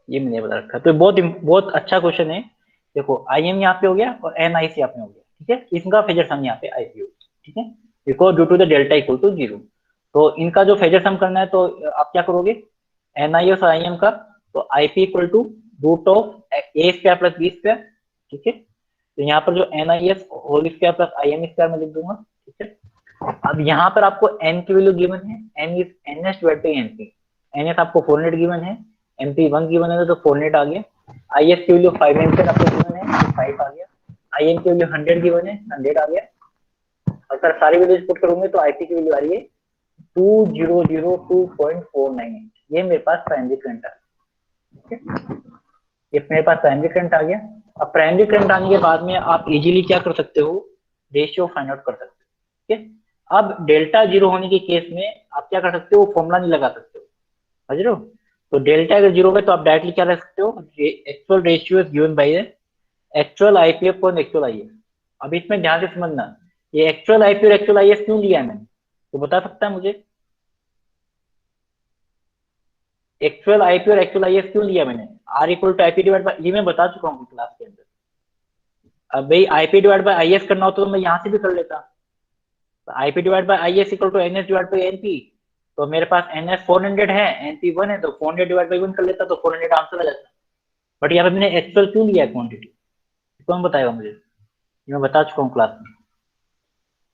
ये मैंने बता रखा है, तो बहुत बहुत अच्छा क्वेश्चन है। देखो आई एम यहाँ पे हो गया और एन आई सी यहाँ पे हो गया, ठीक है। इनका फेजर सम यहाँ पे आई पी हो गया, ठीक है, because due to the delta equal to 0। तो इनका जो फेजर सम करना है, तो आप क्या करोगे, एन आई एस और आई एम का, तो I P equal to root of A square plus B square, ठीक है। तो यहाँ पर जो N I S whole square plus I M square में लिख दूंगा, ठीक है। अब यहाँ पर आपको एन की वैल्यू गिवन है, N is N S divide by N P, N S आपको 400 गिवन है, एमपी 1 गिवन है, तो 400 आ गया। आई एस की वैल्यू 5 एम्पियर आपको गिवन है, तो 5 आ गया। आई एम की वैल्यू 100 गिवन है, 100 आ गया। अगर सारी वैल्यूज पुट करूंगे तो आईपी की वैल्यू आ रही है 2002.498, ये मेरे पास प्राइमरी करंट आ गया, ठीक है। ये मेरे पास प्राइमरी करंट आ गया। अब प्राइमरी करंट आने के बाद में आप इजीली क्या कर सकते हो, रेशियो फाइंड आउट कर सकते हो, ठीक है। अब डेल्टा 0 होने के केस में आप क्या कर सकते हो, फॉर्मूला नहीं लगा सकते हो, समझ रहे हो। तो डेल्टा अगर 0 है तो आप डायरेक्टली क्या रख सकते हो, actual ratio is given by actual IP upon actual IS. अब इसमें ध्यान से समझना, ये एक्चुअल आईपी और एक्चुअल आईएस क्यों लिया है मैंने, तो बता सकता है मुझे, एक्चुअल आईपी और एक्चुअल आईएस क्यों लिया मैंने, R equal to IP divide by, ये मैं बता चुका हूँ क्लास के अंदर। अब भाई आईपी डिवाइड बाय आईएस करना हो तो मैं यहाँ से भी कर लेता, IP divide by IS equal to NS divide by NP, तो मेरे पास NS 400 है, NP 1 है, तो 400 डिवाइड बाई 1 कर लेता तो 400 आंसर आ जाता। बट यहाँ पे मैंने एक्चुअल क्यों लिया है क्वांटिटी, कौन बताएगा मुझे? ये मैं बता चुका हूँ क्लास में।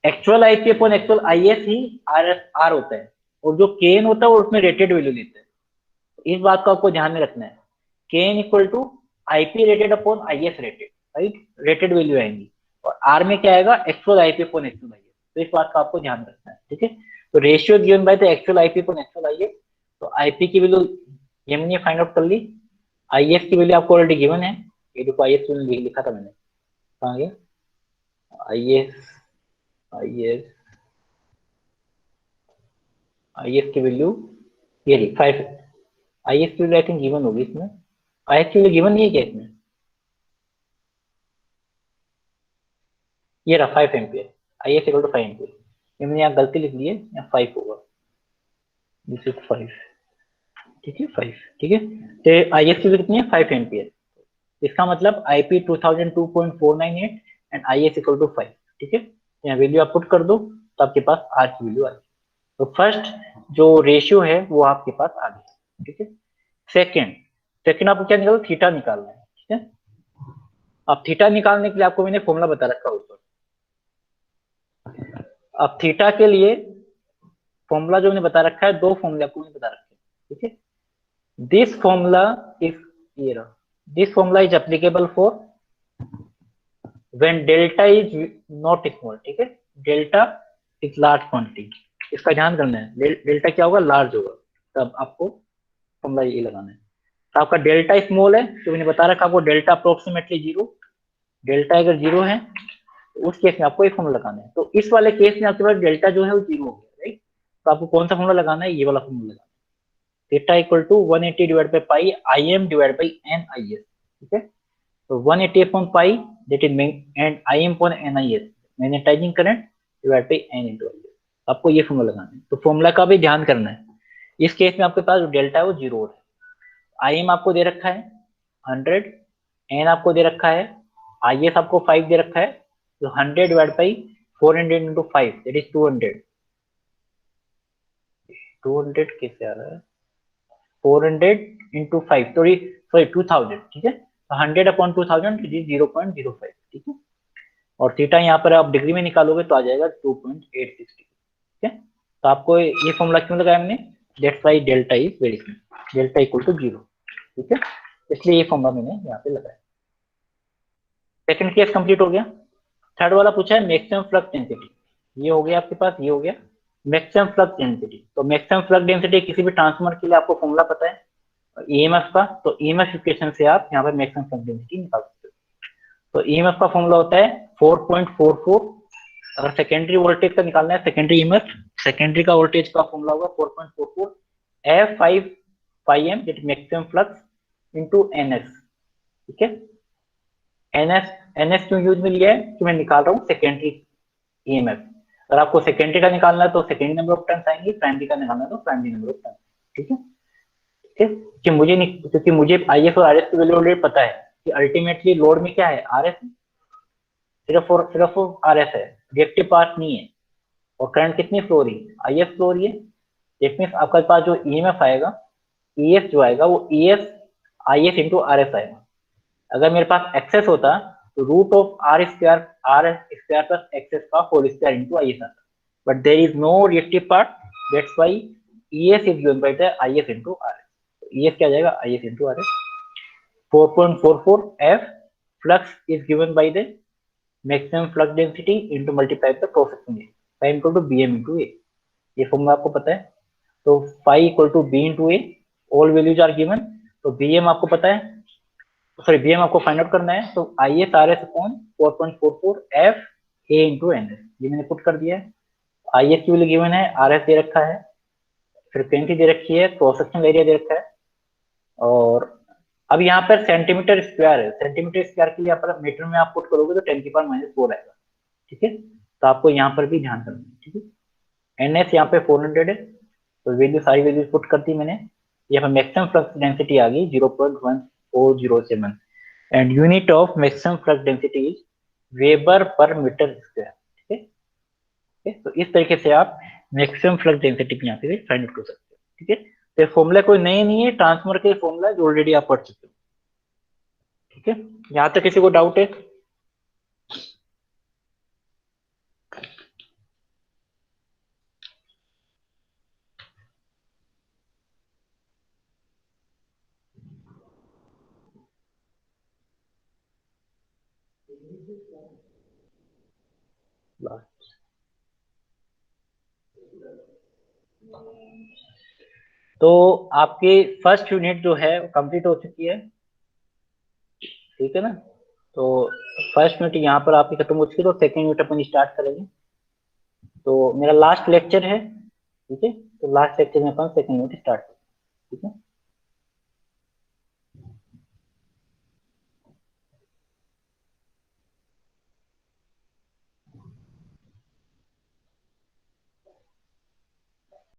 Actual IP upon actual IS ही आर होता है, और जो केन होता है वो उसमें रेटेड वैल्यू लेते हैं। तो इस बात को आपको ध्यान में रखना है, K N equal to IP rated upon IS rated, right, rated value आएंगी, और आर में क्या आएगा, actual IP upon actual IS. तो इस बात का आपको ध्यान रखना है, ठीक है। तो ratio given by the actual IP upon actual IS. तो आईपी की वैल्यू ये मैंने फाइंड आउट कर ली, आईएस की वैल्यू आपको ऑलरेडी गिवन है, ये देखो आईएस लिखा था मैंने, कहाँ गया आईएस, आईएस आईएस की वैल्यू ये रही 5। आईएस की वैल्यू आई थिंक गिवन होगी इसमें, आईएस की वैल्यू गिवन नहीं है क्या इसमें, ये रहा 5 ampere, IS equal to 5 ampere. ये मैंने यहाँ गलती लिख ली है, यहाँ 5 होगा, दिस इज 5, ठीक है 5, ठीक है। तो आईएस की वैल्यू कितनी है, 5 एम्पियर। इसका मतलब IP 2002.498 and IS equal to 5, ठीक है। यहाँ वैल्यू आप पुट कर दो तो आपके पास आर की वैल्यू आ गई। तो फर्स्ट जो रेशियो है वो आपके पास आ गया, ठीक है। सेकेंड, सेकेंड आपको क्या निकालना, थीटा निकालना है, ठीक है। अब थीटा निकालने के लिए आपको मैंने फॉर्मूला बता रखा ऊपर। अब थीटा के लिए फॉर्मूला जो मैंने बता रखा है, दो फॉर्मूले आपको मैंने बता रखे हैं, ठीक है। दिस फॉर्मूला इज, ये रहा, this formula is applicable for when delta is not small, ठीक है, डेल्टा इज लार्ज क्वांटिटी। इसका ध्यान करना है, डेल्टा क्या होगा, लार्ज होगा, तब आपको फॉर्मूला ये लगाना है। तो आपका डेल्टा स्मॉल है तो मैंने बता रखा आपको डेल्टा अप्रोक्सीमेटली 0, डेल्टा अगर 0 है तो उस केस में आपको एक फॉर्मूला लगाना है। तो इस वाले केस में आपके पास डेल्टा जो है वो 0 हो गया, राइट। तो आपको कौन सा फॉर्मूला लगाना है, ये वाला फॉर्मूला लगाना है, theta equal to 180 divide by pi I M divide by N I S, ठीक है। तो 180 upon pi that is and I M upon N I S, magnetising current divide by N into I S. आपको ये formula लगाना है, तो formula का भी ध्यान करना है। इस केस में आपके पास जो डेल्टा है वो 0 है, आई एम आपको दे रखा है 100, एन आपको दे रखा है, आई एस आपको 5 दे रखा है, तो 100 divide by 400 into 5 that is 200, 200 कैसे आ रहा है, 400 इंटू 5 सॉरी 2000, ठीक है। तो 100 अपॉन 2000 इट इज 0.05, ठीक है। और थीटा यहाँ पर आप डिग्री में निकालोगे तो आ जाएगा 2.860, ठीक है। तो आपको ये फॉर्मूला क्यों लगाया हमने, that's why delta is very small, delta equal to 0, ठीक है, इसलिए ये फॉर्मूला मैंने यहाँ पे लगाया। सेकंड केस कंप्लीट हो गया। थर्ड वाला पूछा है मैक्सिमम फ्लक्स डेंसिटी, ये हो गया आपके पास, ये हो गया मैक्सिमम फ्लक्स डेंसिटी। तो मैक्सिमम फ्लक्स डेंसिटी किसी भी ट्रांसफार्मर के लिए आपको फॉर्मूला पता है ईएमएफ का, तो ईएमएफ इक्वेशन से आप यहाँ पर मैक्सिमम फ्लक्स डेंसिटी निकाल सकते हो। तो ईएमएफ का फॉर्मूला होता है 4.44, अगर सेकेंडरी वोल्टेज का निकालना है, सेकेंडरी ईएमएफ, सेकेंडरी का वोल्टेज का फॉर्मूला होगा 4.44 F5 that maximum flux into NS, ठीक है। एनएस, एनएस क्यों यूज में लिया है कि मैं निकाल रहा हूँ सेकेंडरी ईएमएफ। अगर आपको सेकेंडरी का निकालना है तो सेकेंडरी नंबर ऑफ टर्न्स आएंगी, प्राइमरी का निकालना है तो प्राइमरी नंबर ऑफ टर्न्स, ठीक है, ठीक है। क्योंकि मुझे आईएस और आरएस की वैल्यू ऑलरेडी पता है कि अल्टीमेटली लोड में क्या है, आरएस, सिर्फ आरएस है, रिएक्टिव पार्ट नहीं है। और करंट कितनी फ्लो रही है, आईएस फ्लो रही है। इट मीन्स आपके पास जो ईएमएफ आएगा, ईएस जो आएगा वो ईएस आईएस इंटू आरएस आएगा। अगर मेरे पास एक्सेस होता तो root of R square plus XS का होल स्क्वायर इंटू आईएस आता, but there is no reactive part, that's why ES is given by the IS into RS. ES क्या जाएगा, IS into RS. 4.44 F flux is given by the maximum flux density into multiply the cross section area, phi equal to bm into a, ये formula आपको पता है। तो phi equal to b into a, all values are given, तो bm आपको पता है, sorry bm आपको फाइंड आउट करना है, तो is rs upon 4.44 F a into ns, ये मैंने पुट कर दिया है। is की वैल्यू गिवन है, rs दे रखा है, फ्रीक्वेंसी दे रखी है, क्रॉस सेक्शनल एरिया दे रखा है, और अब यहाँ पर सेंटीमीटर स्क्वायर है, सेंटीमीटर स्क्वायर के लिए यहाँ पर मीटर में आप पुट करोगे तो 10 की पावर -4 आएगा, ठीक है। तो आपको यहाँ पर भी ध्यान करना है, ठीक है। एनएस यहाँ पे 400 है, तो वैल्यू सारी वैल्यू पुट कर दी मैंने। यहाँ पर मैक्सिमम फ्लक्स डेंसिटी आ गई 0.1407 and unit of maximum flux density is weber per metre square, ठीक है। तो इस तरीके से आप मैक्सिमम फ्लक्स डेंसिटी यहाँ पे फाइंड आउट कर सकते हो। ठीक है, तो फॉर्मूला कोई नए नहीं है, ट्रांसफर के फॉर्मूला जो ऑलरेडी आप पढ़ चुके हो। ठीक है, यहाँ तक किसी को डाउट है? तो आपकी फर्स्ट यूनिट जो है कंप्लीट हो चुकी है। ठीक है ना, तो फर्स्ट यूनिट यहाँ पर आपकी खत्म हो चुकी है, तो सेकेंड यूनिट अपन स्टार्ट करेंगे। तो मेरा लास्ट लेक्चर है। ठीक है, तो लास्ट लेक्चर में अपन सेकेंड यूनिट स्टार्ट करेंगे। ठीक है।